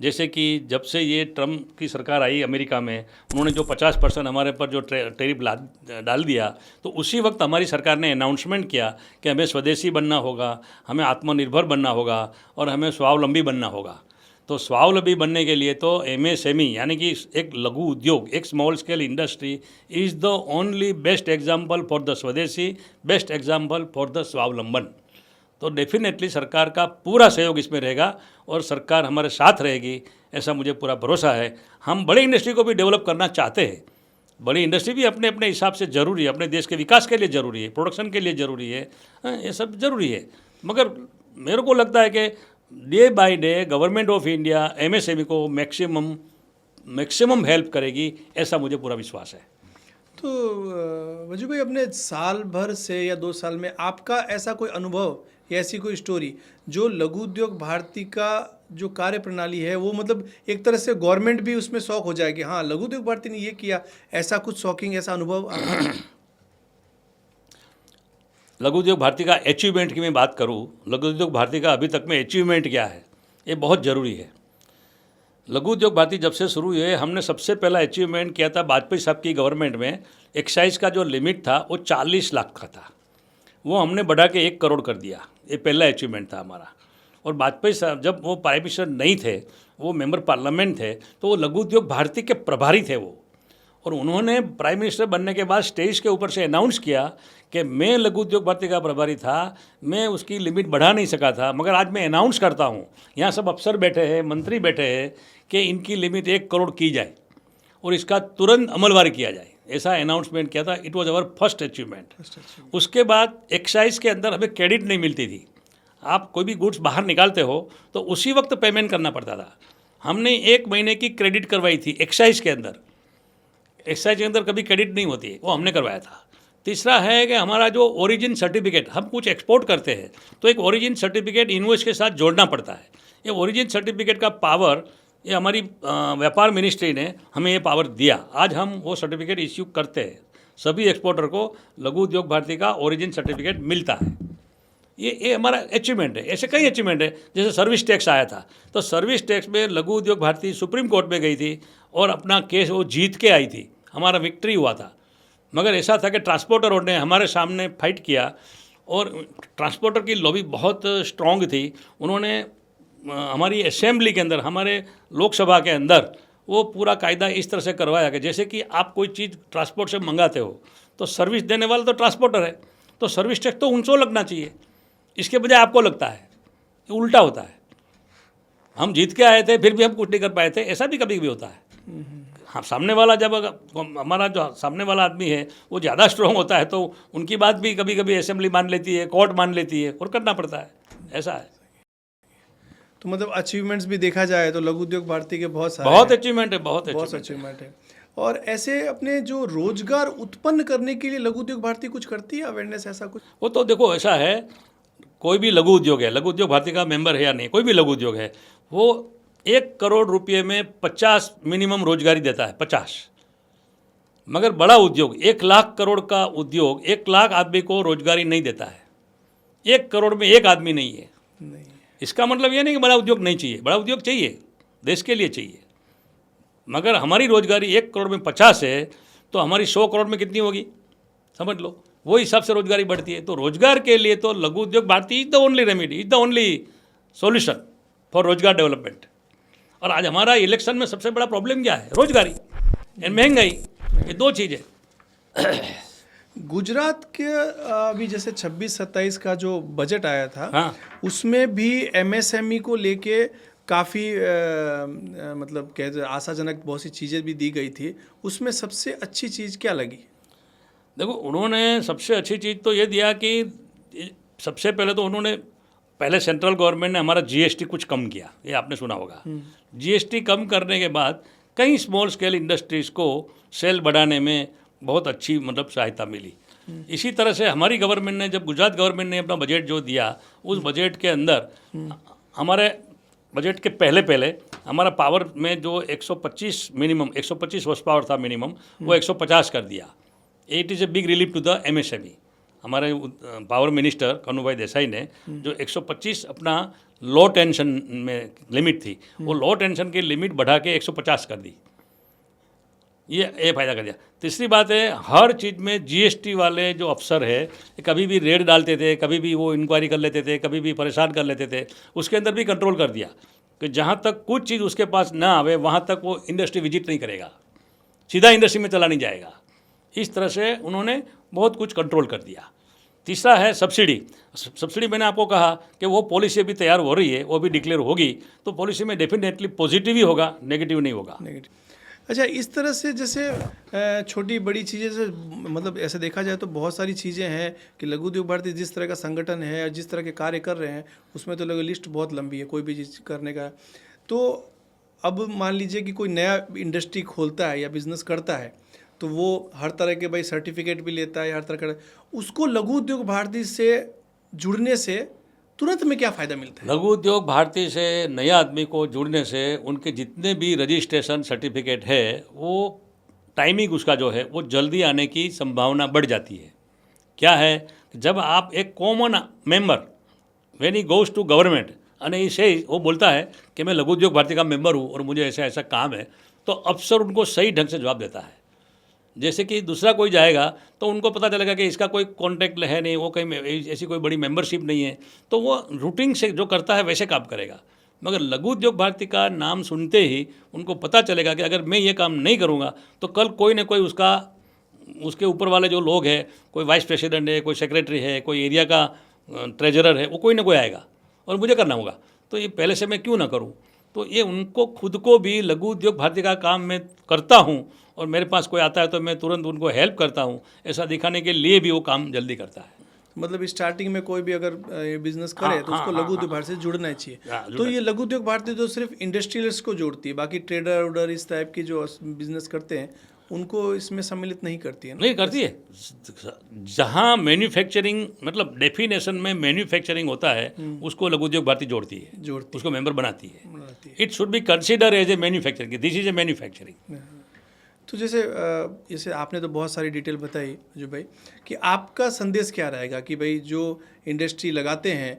जैसे कि जब से ये ट्रम्प की सरकार आई अमेरिका में, उन्होंने जो 50% हमारे पर जो टैरिफ डाल दिया, तो उसी वक्त हमारी सरकार ने अनाउंसमेंट किया कि हमें स्वदेशी बनना होगा, हमें आत्मनिर्भर बनना होगा और हमें स्वावलंबी बनना होगा। तो स्वावलंबी बनने के लिए तो एमएसएमई यानी कि एक लघु उद्योग, एक small scale industry is the only best example for the स्वदेशी, बेस्ट एग्जाम्पल फॉर द स्वावलंबन। तो डेफिनेटली सरकार का पूरा सहयोग इसमें रहेगा और सरकार हमारे साथ रहेगी, ऐसा मुझे पूरा भरोसा है। हम बड़ी इंडस्ट्री को भी डेवलप करना चाहते हैं। बड़ी इंडस्ट्री भी अपने अपने हिसाब से ज़रूरी है, अपने देश के विकास के लिए ज़रूरी है, प्रोडक्शन के लिए ज़रूरी है, ये सब ज़रूरी है। मगर मेरे को लगता है कि day by day government of India MSME को मैक्सिमम हेल्प करेगी, ऐसा मुझे पूरा विश्वास है। तो वजू भाई, अपने साल भर से या 2 साल में आपका ऐसा कोई अनुभव या ऐसी कोई स्टोरी जो लघु उद्योग भारती का जो कार्य प्रणाली है वो मतलब एक तरह से गवर्नमेंट भी उसमें शौक हो जाएगी, हाँ लघु उद्योग भारती ने ये किया, ऐसा कुछ शॉकिंग ऐसा अनुभव? लघु उद्योग भारती का अचीवमेंट की मैं बात करूं, लघु उद्योग भारती का अभी तक में अचीवमेंट क्या है, ये बहुत ज़रूरी है। लघु उद्योग भारती जब से शुरू हुए, हमने सबसे पहला अचीवमेंट किया था वाजपेयी साहब की गवर्नमेंट में। एक्साइज का जो लिमिट था वो 40 लाख का था, वो हमने बढ़ा के 1 करोड़ कर दिया। ये पहला अचीवमेंट था हमारा। और वाजपेयी साहब जब वो प्राइम मिनिस्टर नहीं थे, वो मेंबर पार्लियामेंट थे, तो वो लघु उद्योग भारती के प्रभारी थे वो। और उन्होंने प्राइम मिनिस्टर बनने के बाद स्टेज के ऊपर से अनाउंस किया कि मैं लघु उद्योग भारती का प्रभारी था, मैं उसकी लिमिट बढ़ा नहीं सका था, मगर आज मैं अनाउंस करता हूँ, यहाँ सब अफसर बैठे हैं, मंत्री बैठे हैं, कि इनकी लिमिट 1 करोड़ की जाए और इसका तुरंत अमलवारी किया जाए। ऐसा अनाउंसमेंट किया था। It was our first achievement. उसके बाद एक्साइज के अंदर हमें क्रेडिट नहीं मिलती थी। आप कोई भी गुड्स बाहर निकालते हो तो उसी वक्त पेमेंट करना पड़ता था। हमने 1 महीने की क्रेडिट करवाई थी एक्साइज के अंदर। एक्साइज के अंदर कभी क्रेडिट नहीं होती है, वो हमने करवाया था। तीसरा है कि हमारा जो ओरिजिन सर्टिफिकेट, हम कुछ एक्सपोर्ट करते हैं तो एक ओरिजिन सर्टिफिकेट इनवॉइस के साथ जोड़ना पड़ता है। ये ओरिजिन सर्टिफिकेट का पावर ये हमारी व्यापार मिनिस्ट्री ने हमें ये पावर दिया। आज हम वो सर्टिफिकेट इश्यू करते हैं, सभी एक्सपोर्टर को लघु उद्योग भारती का ओरिजिन सर्टिफिकेट मिलता है। ये हमारा अचीवमेंट है। ऐसे कई अचीवमेंट है, जैसे सर्विस टैक्स आया था तो सर्विस टैक्स में लघु उद्योग भारती सुप्रीम कोर्ट में गई थी और अपना केस वो जीत के आई थी, हमारा विक्ट्री हुआ था। मगर ऐसा था कि ट्रांसपोर्टरों ने हमारे सामने फाइट किया और ट्रांसपोर्टर की लॉबी बहुत स्ट्रॉन्ग थी। उन्होंने हमारी असेंबली के अंदर, हमारे लोकसभा के अंदर वो पूरा कायदा इस तरह से करवाया कि जैसे कि आप कोई चीज़ ट्रांसपोर्ट से मंगाते हो तो सर्विस देने वाला तो ट्रांसपोर्टर है, तो सर्विस टैक्स तो उनको लगना चाहिए, इसके बजाय आपको लगता है। ये उल्टा होता है। हम जीत के आए थे फिर भी हम कुछ नहीं कर पाए थे, ऐसा भी कभी कभी होता है। हाँ, सामने वाला जब हमारा जो सामने वाला आदमी है वो ज़्यादा स्ट्रॉन्ग होता है तो उनकी बात भी कभी कभी असेंबली मान लेती है, कोर्ट मान लेती है और करना पड़ता है, ऐसा है। तो मतलब अचीवमेंट्स भी देखा जाए तो लघु उद्योग भारती के बहुत सारे बहुत अचीवमेंट है, बहुत अचीवमेंट है। और ऐसे अपने जो रोजगार उत्पन्न करने के लिए लघु उद्योग भारती कुछ करती है, अवेयरनेस ऐसा कुछ? वो तो देखो ऐसा है, कोई भी लघु उद्योग है, लघु उद्योग भारती का मेंबर है या नहीं, कोई भी लघु उद्योग है, वो 1 करोड़ रुपये में 50 मिनिमम रोजगारी देता है, 50। मगर बड़ा उद्योग 1 लाख करोड़ का उद्योग 1 लाख आदमी को रोजगारी नहीं देता है। 1 करोड़ में 1 आदमी नहीं है। नहीं। इसका मतलब ये नहीं कि बड़ा उद्योग नहीं चाहिए, बड़ा उद्योग चाहिए, देश के लिए चाहिए। मगर हमारी रोजगारी 1 करोड़ में 50 है तो हमारी 100 करोड़ में कितनी होगी, समझ लो। वो हिसाब से रोजगारी बढ़ती है। तो रोजगार के लिए तो Laghu Udyog Bharati is the only remedy, is the only solution for rozgar development. और आज हमारा इलेक्शन में सबसे बड़ा प्रॉब्लम क्या है? रोजगारी एंड महंगाई, ये 2 चीज़ें। गुजरात के अभी जैसे 26-27 का जो बजट आया था, हाँ, उसमें भी एमएसएमई को लेके काफ़ी मतलब कहते आशाजनक बहुत सी चीज़ें भी दी गई थी। उसमें सबसे अच्छी चीज़ क्या लगी? देखो उन्होंने सबसे अच्छी चीज़ तो ये दिया कि सबसे पहले तो उन्होंने पहले सेंट्रल गवर्नमेंट ने हमारा जीएसटी कुछ कम किया, ये आपने सुना होगा। जीएसटी कम करने के बाद कई स्मॉल स्केल इंडस्ट्रीज़ को सेल बढ़ाने में बहुत अच्छी मतलब सहायता मिली। इसी तरह से हमारी गवर्नमेंट ने, जब गुजरात गवर्नमेंट ने अपना बजट जो दिया, उस बजट के अंदर हमारे बजट के पहले हमारा पावर में जो 125 मिनिमम 125 हॉर्स पावर था मिनिमम, वो 150 कर दिया। It is a big relief to the MSME. हमारे पावर मिनिस्टर कन्हूभाई देसाई ने जो 125 अपना लो टेंशन में लिमिट थी, वो लो टेंशन की लिमिट बढ़ा के 150 कर दी। ये फ़ायदा कर दिया। तीसरी बात है, हर चीज़ में जीएसटी वाले जो अफसर है कभी भी रेड डालते थे, कभी भी वो इंक्वायरी कर लेते थे, कभी भी परेशान कर लेते थे। उसके अंदर भी कंट्रोल कर दिया कि जहाँ तक कुछ चीज़ उसके पास ना आवे वहाँ तक वो इंडस्ट्री विजिट नहीं करेगा, सीधा इंडस्ट्री में चला नहीं जाएगा। इस तरह से उन्होंने बहुत कुछ कंट्रोल कर दिया। तीसरा है सब्सिडी। सब्सिडी मैंने आपको कहा कि वो पॉलिसी अभी तैयार हो रही है, वो भी डिक्लेयर होगी, तो पॉलिसी में डेफिनेटली पॉजिटिव ही होगा, नेगेटिव नहीं होगा। अच्छा, इस तरह से जैसे छोटी बड़ी चीज़ें से मतलब ऐसे देखा जाए तो बहुत सारी चीज़ें हैं कि लघु उद्योग भारती जिस तरह का संगठन है और जिस तरह के कार्य कर रहे हैं उसमें तो लिस्ट बहुत लंबी है कोई भी चीज़ करने का। तो अब मान लीजिए कि कोई नया इंडस्ट्री खोलता है या बिजनेस करता है तो वो हर तरह के भाई सर्टिफिकेट भी लेता है, हर तरह का, उसको लघु उद्योग भारती से जुड़ने से तुरंत में क्या फ़ायदा मिलता है? लघु उद्योग भारती से नए आदमी को जुड़ने से उनके जितने भी रजिस्ट्रेशन सर्टिफिकेट है वो टाइमिंग उसका जो है वो जल्दी आने की संभावना बढ़ जाती है। क्या है, जब आप एक common member when he goes to government और इसे वो बोलता है कि मैं लघु उद्योग भारती का मेंबर हूँ और मुझे ऐसा ऐसा काम है, तो अफसर उनको सही ढंग से जवाब देता है। जैसे कि दूसरा कोई जाएगा तो उनको पता चलेगा कि इसका कोई कॉन्टैक्ट है नहीं, वो कहीं ऐसी कोई बड़ी मेंबरशिप नहीं है, तो वो रूटीन से जो करता है वैसे काम करेगा। मगर लघु उद्योग भारती का नाम सुनते ही उनको पता चलेगा कि अगर मैं ये काम नहीं करूँगा तो कल कोई ना कोई उसके ऊपर वाले जो लोग हैं, कोई वाइस प्रेसिडेंट है, कोई सेक्रेटरी है, कोई एरिया का ट्रेजरर है, वो कोई ना कोई आएगा और मुझे करना होगा, तो ये पहले से मैं क्यों ना करूँ। तो ये उनको खुद को भी लघु उद्योग भारती का काम मैं करता हूँ और मेरे पास कोई आता है तो मैं तुरंत उनको हेल्प करता हूँ, ऐसा दिखाने के लिए भी वो काम जल्दी करता है। मतलब स्टार्टिंग में कोई भी अगर बिजनेस करे तो उसको लघु उद्योग भारती से जुड़ना ही चाहिए। तो ये लघु उद्योग भारती तो सिर्फ इंडस्ट्रियलिस्ट को जोड़ती है, बाकी ट्रेडर उडर इस टाइप की जो बिजनेस करते हैं उनको इसमें सम्मिलित नहीं करती है ना? नहीं करती है। जहाँ मैन्युफैक्चरिंग मतलब डेफिनेशन में मैन्युफैक्चरिंग होता है उसको लघु उद्योग भारती जोड़ती है, उसको मेंबर बनाती है। It should be consider as a manufacturing, this is a manufacturing. तो जैसे आपने तो बहुत सारी डिटेल बताई जो भाई, कि आपका संदेश क्या रहेगा कि भाई जो इंडस्ट्री लगाते हैं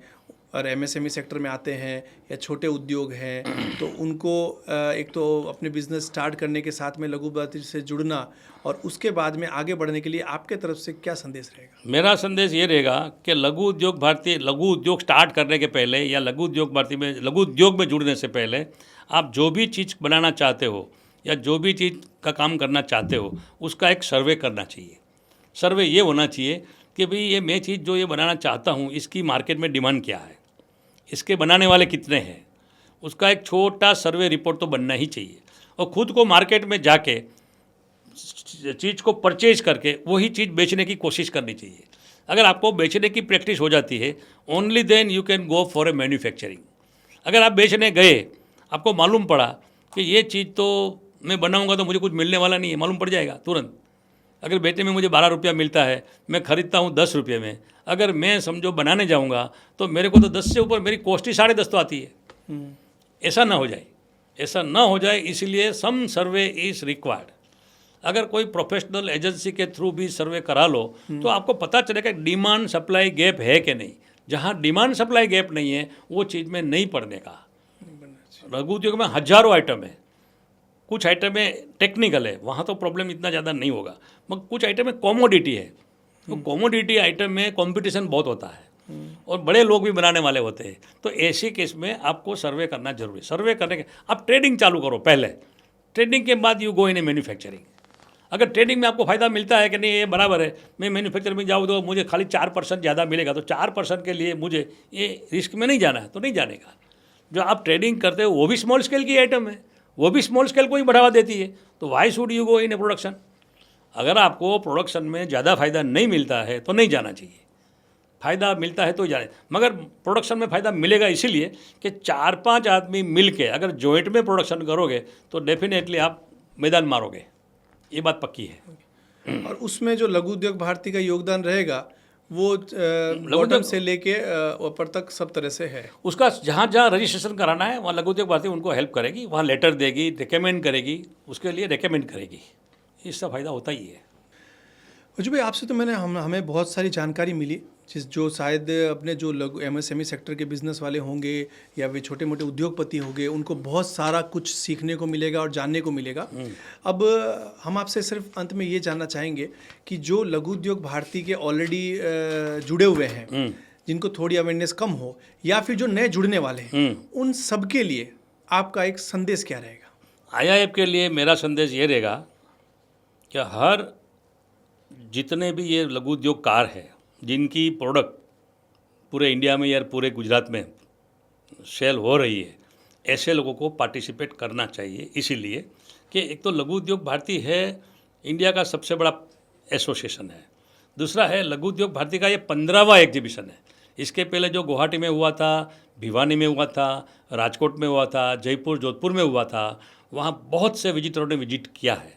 और एमएसएमई सेक्टर में आते हैं या छोटे उद्योग हैं तो उनको एक तो अपने बिजनेस स्टार्ट करने के साथ में लघु भारती से जुड़ना और उसके बाद में आगे बढ़ने के लिए आपके तरफ से क्या संदेश रहेगा? मेरा संदेश ये रहेगा कि लघु उद्योग भारती, लघु उद्योग स्टार्ट करने के पहले या लघु उद्योग भारती में, लघु उद्योग में जुड़ने से पहले आप जो भी चीज़ बनाना चाहते हो या जो भी चीज़ का काम करना चाहते हो उसका एक सर्वे करना चाहिए। सर्वे ये होना चाहिए कि भाई ये मैं चीज़ जो ये बनाना चाहता हूँ इसकी मार्केट में डिमांड क्या है, इसके बनाने वाले कितने हैं, उसका एक छोटा सर्वे रिपोर्ट तो बनना ही चाहिए। और ख़ुद को मार्केट में जाके चीज़ को परचेज करके वही चीज़ बेचने की कोशिश करनी चाहिए। अगर आपको बेचने की प्रैक्टिस हो जाती है only then you can go for a manufacturing. अगर आप बेचने गए, आपको मालूम पड़ा कि ये चीज़ तो मैं बनाऊंगा तो मुझे कुछ मिलने वाला नहीं है, मालूम पड़ जाएगा तुरंत। अगर बेचने में मुझे 12 रुपया मिलता है, मैं ख़रीदता हूँ 10 रुपये में, अगर मैं समझो बनाने जाऊँगा तो मेरे को तो 10 से ऊपर मेरी कॉस्ट ही 10.5 तो आती है। ऐसा ना हो जाए, ऐसा ना हो जाए, इसलिए सम सर्वे इज़ रिक्वायर्ड। अगर कोई प्रोफेशनल एजेंसी के थ्रू भी सर्वे करा लो तो आपको पता चलेगा डिमांड सप्लाई गैप है कि नहीं। जहाँ डिमांड सप्लाई गैप नहीं है वो चीज़ में नहीं पड़ने का। लघु उद्योग में हज़ारों आइटम है, कुछ आइटम में टेक्निकल है, वहाँ तो प्रॉब्लम इतना ज़्यादा नहीं होगा, मगर कुछ आइटम में कॉमोडिटी है। तो कॉमोडिटी आइटम में कंपटीशन बहुत होता है और बड़े लोग भी बनाने वाले होते हैं। तो ऐसे केस में आपको सर्वे करना जरूरी है। सर्वे करने के आप ट्रेडिंग चालू करो पहले, ट्रेडिंग के बाद you go in A manufacturing. अगर ट्रेडिंग में आपको फ़ायदा मिलता है कि नहीं ये बराबर है, मैं मैन्युफैक्चरिंग में जाऊँ तो मुझे खाली 4% ज़्यादा मिलेगा, तो 4% के लिए मुझे ये रिस्क में नहीं जाना है तो नहीं जाने का। जो आप ट्रेडिंग करते हो वो भी स्मॉल स्केल की आइटम है, वो भी स्मॉल स्केल को ही बढ़ावा देती है, तो why should you go in A production. अगर आपको प्रोडक्शन में ज़्यादा फ़ायदा नहीं मिलता है तो नहीं जाना चाहिए, फ़ायदा मिलता है तो जाने। मगर प्रोडक्शन में फ़ायदा मिलेगा इसीलिए कि 4-5 आदमी मिल के अगर जॉइंट में प्रोडक्शन करोगे तो डेफिनेटली आप मैदान मारोगे, ये बात पक्की है। और उसमें जो लघु उद्योग भारती का योगदान रहेगा वो बॉटम से लेके ऊपर तक सब तरह से है। उसका जहाँ जहाँ रजिस्ट्रेशन कराना है वहाँ लघु उद्योग भारती उनको हेल्प करेगी, वहाँ लेटर देगी, रिकमेंड करेगी, उसके लिए रिकमेंड करेगी। इसका फ़ायदा होता ही है। जी भाई, आपसे तो हमें बहुत सारी जानकारी मिली जो शायद अपने जो लघु एमएसएमई सेक्टर के बिजनेस वाले होंगे या वे छोटे मोटे उद्योगपति होंगे उनको बहुत सारा कुछ सीखने को मिलेगा और जानने को मिलेगा। अब हम आपसे सिर्फ अंत में ये जानना चाहेंगे कि जो लघु उद्योग भारती के ऑलरेडी जुड़े हुए हैं, जिनको थोड़ी अवेयरनेस कम हो या फिर जो नए जुड़ने वाले हैं, उन सब के लिए आपका एक संदेश क्या रहेगा? IIF के लिए मेरा संदेश ये रहेगा कि हर जितने भी ये लघु उद्योगकार है जिनकी प्रोडक्ट पूरे इंडिया में या पूरे गुजरात में सेल हो रही है, ऐसे लोगों को पार्टिसिपेट करना चाहिए। इसीलिए कि एक तो लघु उद्योग भारती है इंडिया का सबसे बड़ा एसोसिएशन है, दूसरा है लघु उद्योग भारती का ये 15वां एग्जीबिशन है। इसके पहले जो गुवाहाटी में हुआ था, भिवानी में हुआ था, राजकोट में हुआ था, जयपुर जोधपुर में हुआ था, वहाँ बहुत से विजिटरों ने विजिट किया है।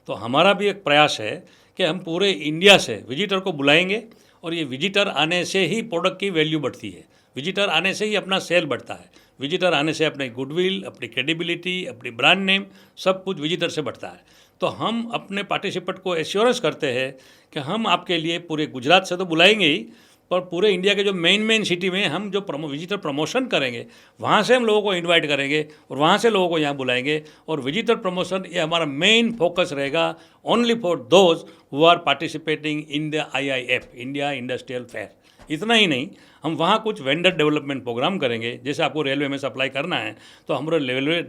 तो हमारा भी एक प्रयास है कि हम पूरे इंडिया से विजिटर को बुलाएंगे और ये विजिटर आने से ही प्रोडक्ट की वैल्यू बढ़ती है, विजिटर आने से ही अपना सेल बढ़ता है, विजिटर आने से अपनी गुडविल, अपनी क्रेडिबिलिटी, अपनी ब्रांड नेम सब कुछ विजिटर से बढ़ता है। तो हम अपने पार्टिसिपेंट को एश्योरेंस करते हैं कि हम आपके लिए पूरे गुजरात से तो बुलाएंगे ही, पर पूरे इंडिया के जो मेन सिटी में हम जो विजिटर प्रमोशन करेंगे वहाँ से हम लोगों को इनवाइट करेंगे और वहाँ से लोगों को यहाँ बुलाएंगे। और विजिटर प्रमोशन ये हमारा मेन फोकस रहेगा only for those who are participating in the IIF, India industrial fair. इतना ही नहीं, हम वहाँ कुछ वेंडर डेवलपमेंट प्रोग्राम करेंगे। जैसे आपको रेलवे में सप्लाई करना है तो हमारे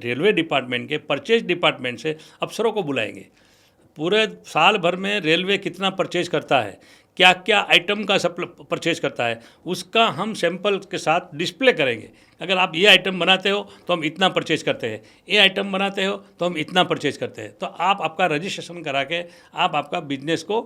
रेलवे डिपार्टमेंट के परचेज डिपार्टमेंट से अफसरों को बुलाएंगे। पूरे साल भर में रेलवे कितना परचेज करता है, क्या क्या आइटम का परचेज करता है, उसका हम सैंपल के साथ डिस्प्ले करेंगे। अगर आप ये आइटम बनाते हो तो हम इतना परचेज करते हैं, ये आइटम बनाते हो तो हम इतना परचेज करते हैं। तो आप आपका रजिस्ट्रेशन करा के आप आपका बिजनेस को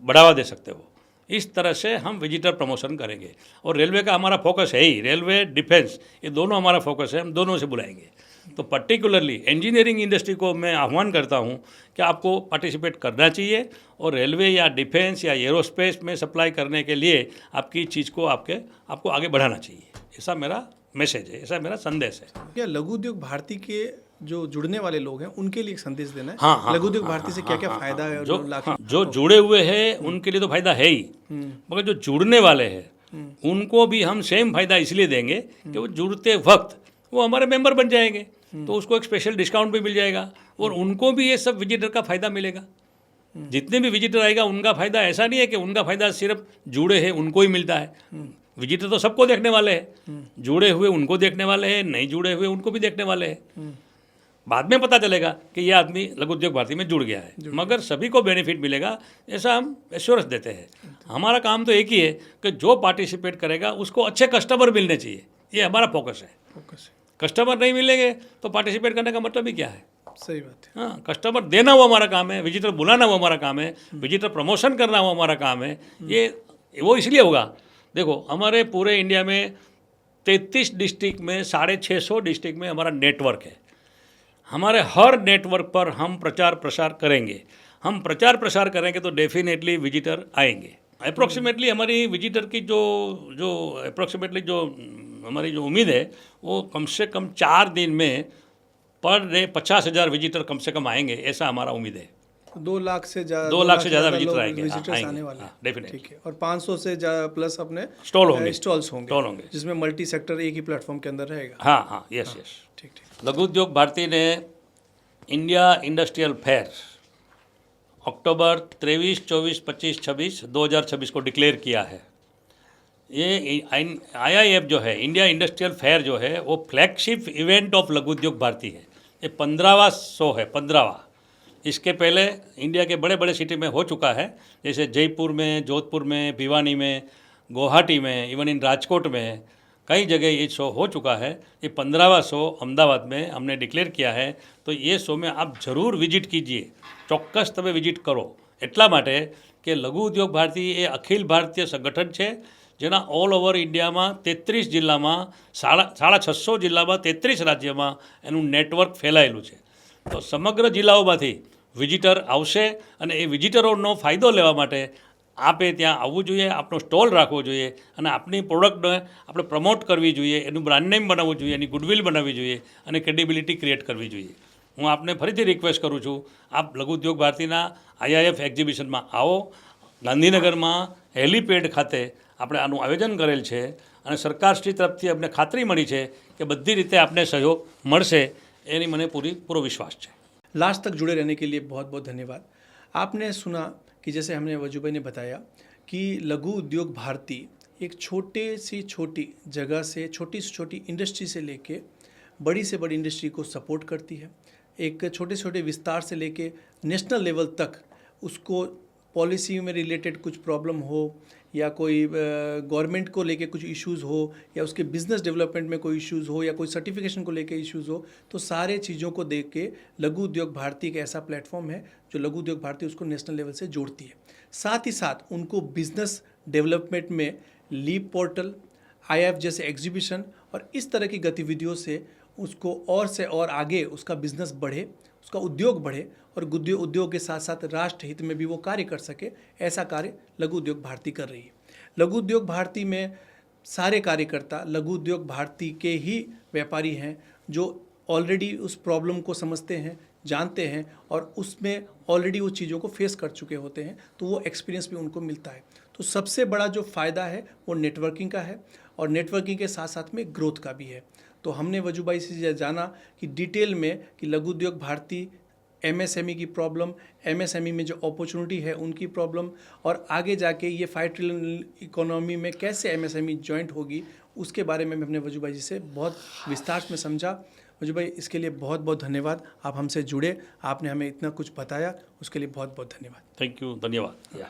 बढ़ावा दे सकते हो। इस तरह से हम विजिटर प्रमोशन करेंगे। और रेलवे का हमारा फोकस है ही, रेलवे डिफेंस ये दोनों हमारा फोकस है, हम दोनों से बुलाएंगे। तो पर्टिकुलरली इंजीनियरिंग इंडस्ट्री को मैं आह्वान करता हूँ कि आपको पार्टिसिपेट करना चाहिए और रेलवे या डिफेंस या एरोस्पेस में सप्लाई करने के लिए आपकी चीज़ को आपको आगे बढ़ाना चाहिए। ऐसा मेरा मैसेज है, ऐसा मेरा संदेश है। क्या लघु उद्योग भारती के जो जुड़ने वाले लोग हैं उनके लिए एक संदेश देना है? हाँ, लघु उद्योग भारती से क्या क्या फायदा है? और जो जुड़े हुए हैं उनके लिए तो फायदा है ही, मगर जो जुड़ने वाले हैं उनको भी हम सेम फायदा इसलिए देंगे कि वो जुड़ते वक्त वो हमारे मेंबर बन जाएंगे, तो उसको एक स्पेशल डिस्काउंट भी मिल जाएगा और उनको भी ये सब विजिटर का फ़ायदा मिलेगा। जितने भी विजिटर आएगा उनका फ़ायदा ऐसा नहीं है कि उनका फ़ायदा सिर्फ जुड़े हैं उनको ही मिलता है। विजिटर तो सबको देखने वाले हैं, जुड़े हुए उनको देखने वाले हैं, नहीं जुड़े हुए उनको भी देखने वाले हैं। बाद में पता चलेगा कि ये आदमी लघु उद्योग भारती में जुड़ गया है, मगर सभी को बेनिफिट मिलेगा, ऐसा हम एश्योरेंस देते हैं। हमारा काम तो एक ही है कि जो पार्टिसिपेट करेगा उसको अच्छे कस्टमर मिलने चाहिए, ये हमारा फोकस है। कस्टमर नहीं मिलेंगे तो पार्टिसिपेट करने का मतलब ही क्या है? सही बात है। हाँ, कस्टमर देना वो हमारा काम है, विजिटर बुलाना वो हमारा काम है, विजिटर प्रमोशन करना वो हमारा काम है। ये वो इसलिए होगा, देखो हमारे पूरे इंडिया में 33 डिस्ट्रिक्ट में 650 डिस्ट्रिक्ट में हमारा नेटवर्क है। हमारे हर नेटवर्क पर हम प्रचार प्रसार करेंगे। हम प्रचार प्रसार करेंगे तो डेफिनेटली विजिटर आएंगे। अप्रोक्सीमेटली हमारी विजिटर की जो अप्रोक्सीमेटली जो हमारी जो उम्मीद है वो कम से कम 4 दिन में पर डे 50,000 विजिटर कम से कम आएंगे, ऐसा हमारा उम्मीद है। 2 लाख से ज़्यादा 2 लाख से ज़्यादा विजिटर आएंगे, विजिटर्स आने वाले हैं। डेफिनेटली। ठीक है। और 500 से प्लस अपने स्टॉल्स होंगे होंगे जिसमें मल्टी सेक्टर एक ही प्लेटफॉर्म के अंदर रहेगा। हाँ, यस। ठीक। लघु उद्योग भारती ने इंडिया इंडस्ट्रियल फेयर अक्टूबर 23, 24, 25, 26, 2026 को डिक्लेयर किया है। ये IIF जो है, इंडिया इंडस्ट्रियल फेयर जो है, वो फ्लैगशिप इवेंट ऑफ लघु उद्योग भारती है। ये 15वां शो है, 15वां। इसके पहले इंडिया के बड़े बड़े सिटी में हो चुका है, जैसे जयपुर में, जोधपुर में, भिवानी में, गुवाहाटी में, इवन इन राजकोट में कई जगह ये शो हो चुका है। ये 15वां शो अहमदाबाद में हमने डिक्लेयर किया है। तो ये शो में आप ज़रूर विजिट कीजिए, ચોક્કસ તમે વિઝિટ કરો, એટલા માટે કે લઘુ ઉદ્યોગ ભારતી એ અખિલ ભારતીય સંગઠન છે જેના ઓલ ઓવર ઇન્ડિયામાં 33 જિલ્લામાં 650 જિલ્લામાં 33 રાજ્યમાં એનું નેટવર્ક ફેલાયેલું છે। તો સમગ્ર જિલ્લાઓમાંથી વિઝિટર આવશે અને એ વિઝિટરોનો ફાયદો લેવા માટે આપે ત્યાં આવવું જોઈએ, આપણો સ્ટોલ રાખવો જોઈએ અને આપણી પ્રોડક્ટને આપણે પ્રમોટ કરવી જોઈએ, એનું બ્રાન્ડ નેમ બનાવવું જોઈએ, એની ગુડવિલ બનાવવી જોઈએ અને ક્રેડિબિલિટી ક્રિએટ કરવી જોઈએ। હું આપને ફરીથી રિક્વેસ્ટ કરું છું, આપ લઘુ ઉદ્યોગ ભારતીના IIF એક્ઝિબિશનમાં આવો। ગાંધીનગરમાં હેલીપેડ ખાતે આપણે આનું આયોજન કરેલ છે અને સરકારશ્રી તરફથી અમને ખાતરી મળી છે કે બધી રીતે આપને સહયોગ મળશે, એની મને પૂરો વિશ્વાસ છે। लास्ट तक जुड़े रहने के लिए बहुत बहुत धन्यवाद। आपने सुना कि जैसे हमने वजू भाई ने बताया कि लघु उद्योग भारती एक छोटी जगह से छोटी इंडस्ट्री से लेके बड़ी से बड़ी इंडस्ट्री को सपोर्ट करती है। एक छोटे विस्तार से लेके नेशनल लेवल तक उसको पॉलिसी में रिलेटेड कुछ प्रॉब्लम हो या कोई गवर्नमेंट को लेके कुछ इश्यूज़ हो या उसके बिज़नेस डेवलपमेंट में कोई इश्यूज़ हो या कोई सर्टिफिकेशन को लेके इश्यूज़ हो, तो सारे चीज़ों को देख के लघु उद्योग भारती एक ऐसा प्लेटफॉर्म है जो लघु उद्योग भारती उसको नेशनल लेवल से जोड़ती है। साथ ही साथ उनको बिज़नेस डेवलपमेंट में लीप पोर्टल, IIF जैसे एग्जीबिशन और इस तरह की गतिविधियों से उसको और से और आगे उसका बिज़नेस बढ़े, उसका उद्योग बढ़े और उद्योग के साथ साथ राष्ट्र हित में भी वो कार्य कर सके, ऐसा कार्य लघु उद्योग भारती कर रही है। लघु उद्योग भारती में सारे कार्यकर्ता लघु उद्योग भारती के ही व्यापारी हैं जो ऑलरेडी उस प्रॉब्लम को समझते हैं, जानते हैं और उसमें ऑलरेडी वो चीज़ों को फेस कर चुके होते हैं, तो वो एक्सपीरियंस भी उनको मिलता है। तो सबसे बड़ा जो फ़ायदा है वो नेटवर्किंग का है और नेटवर्किंग के साथ साथ में ग्रोथ का भी है। तो हमने वजू भाई से जाना कि डिटेल में कि लघु उद्योग भारती MSME की प्रॉब्लम, MSME में जो अपॉर्चुनिटी है उनकी प्रॉब्लम और आगे जाके ये 5 ट्रिलियन इकोनॉमी में कैसे MSME जॉइंट होगी, उसके बारे में हमने वजू भाई जी से बहुत विस्तार में समझा। वजू भाई इसके लिए बहुत बहुत धन्यवाद, आप हमसे जुड़े, आपने हमें इतना कुछ बताया, उसके लिए बहुत बहुत धन्यवाद। थैंक यू, धन्यवाद।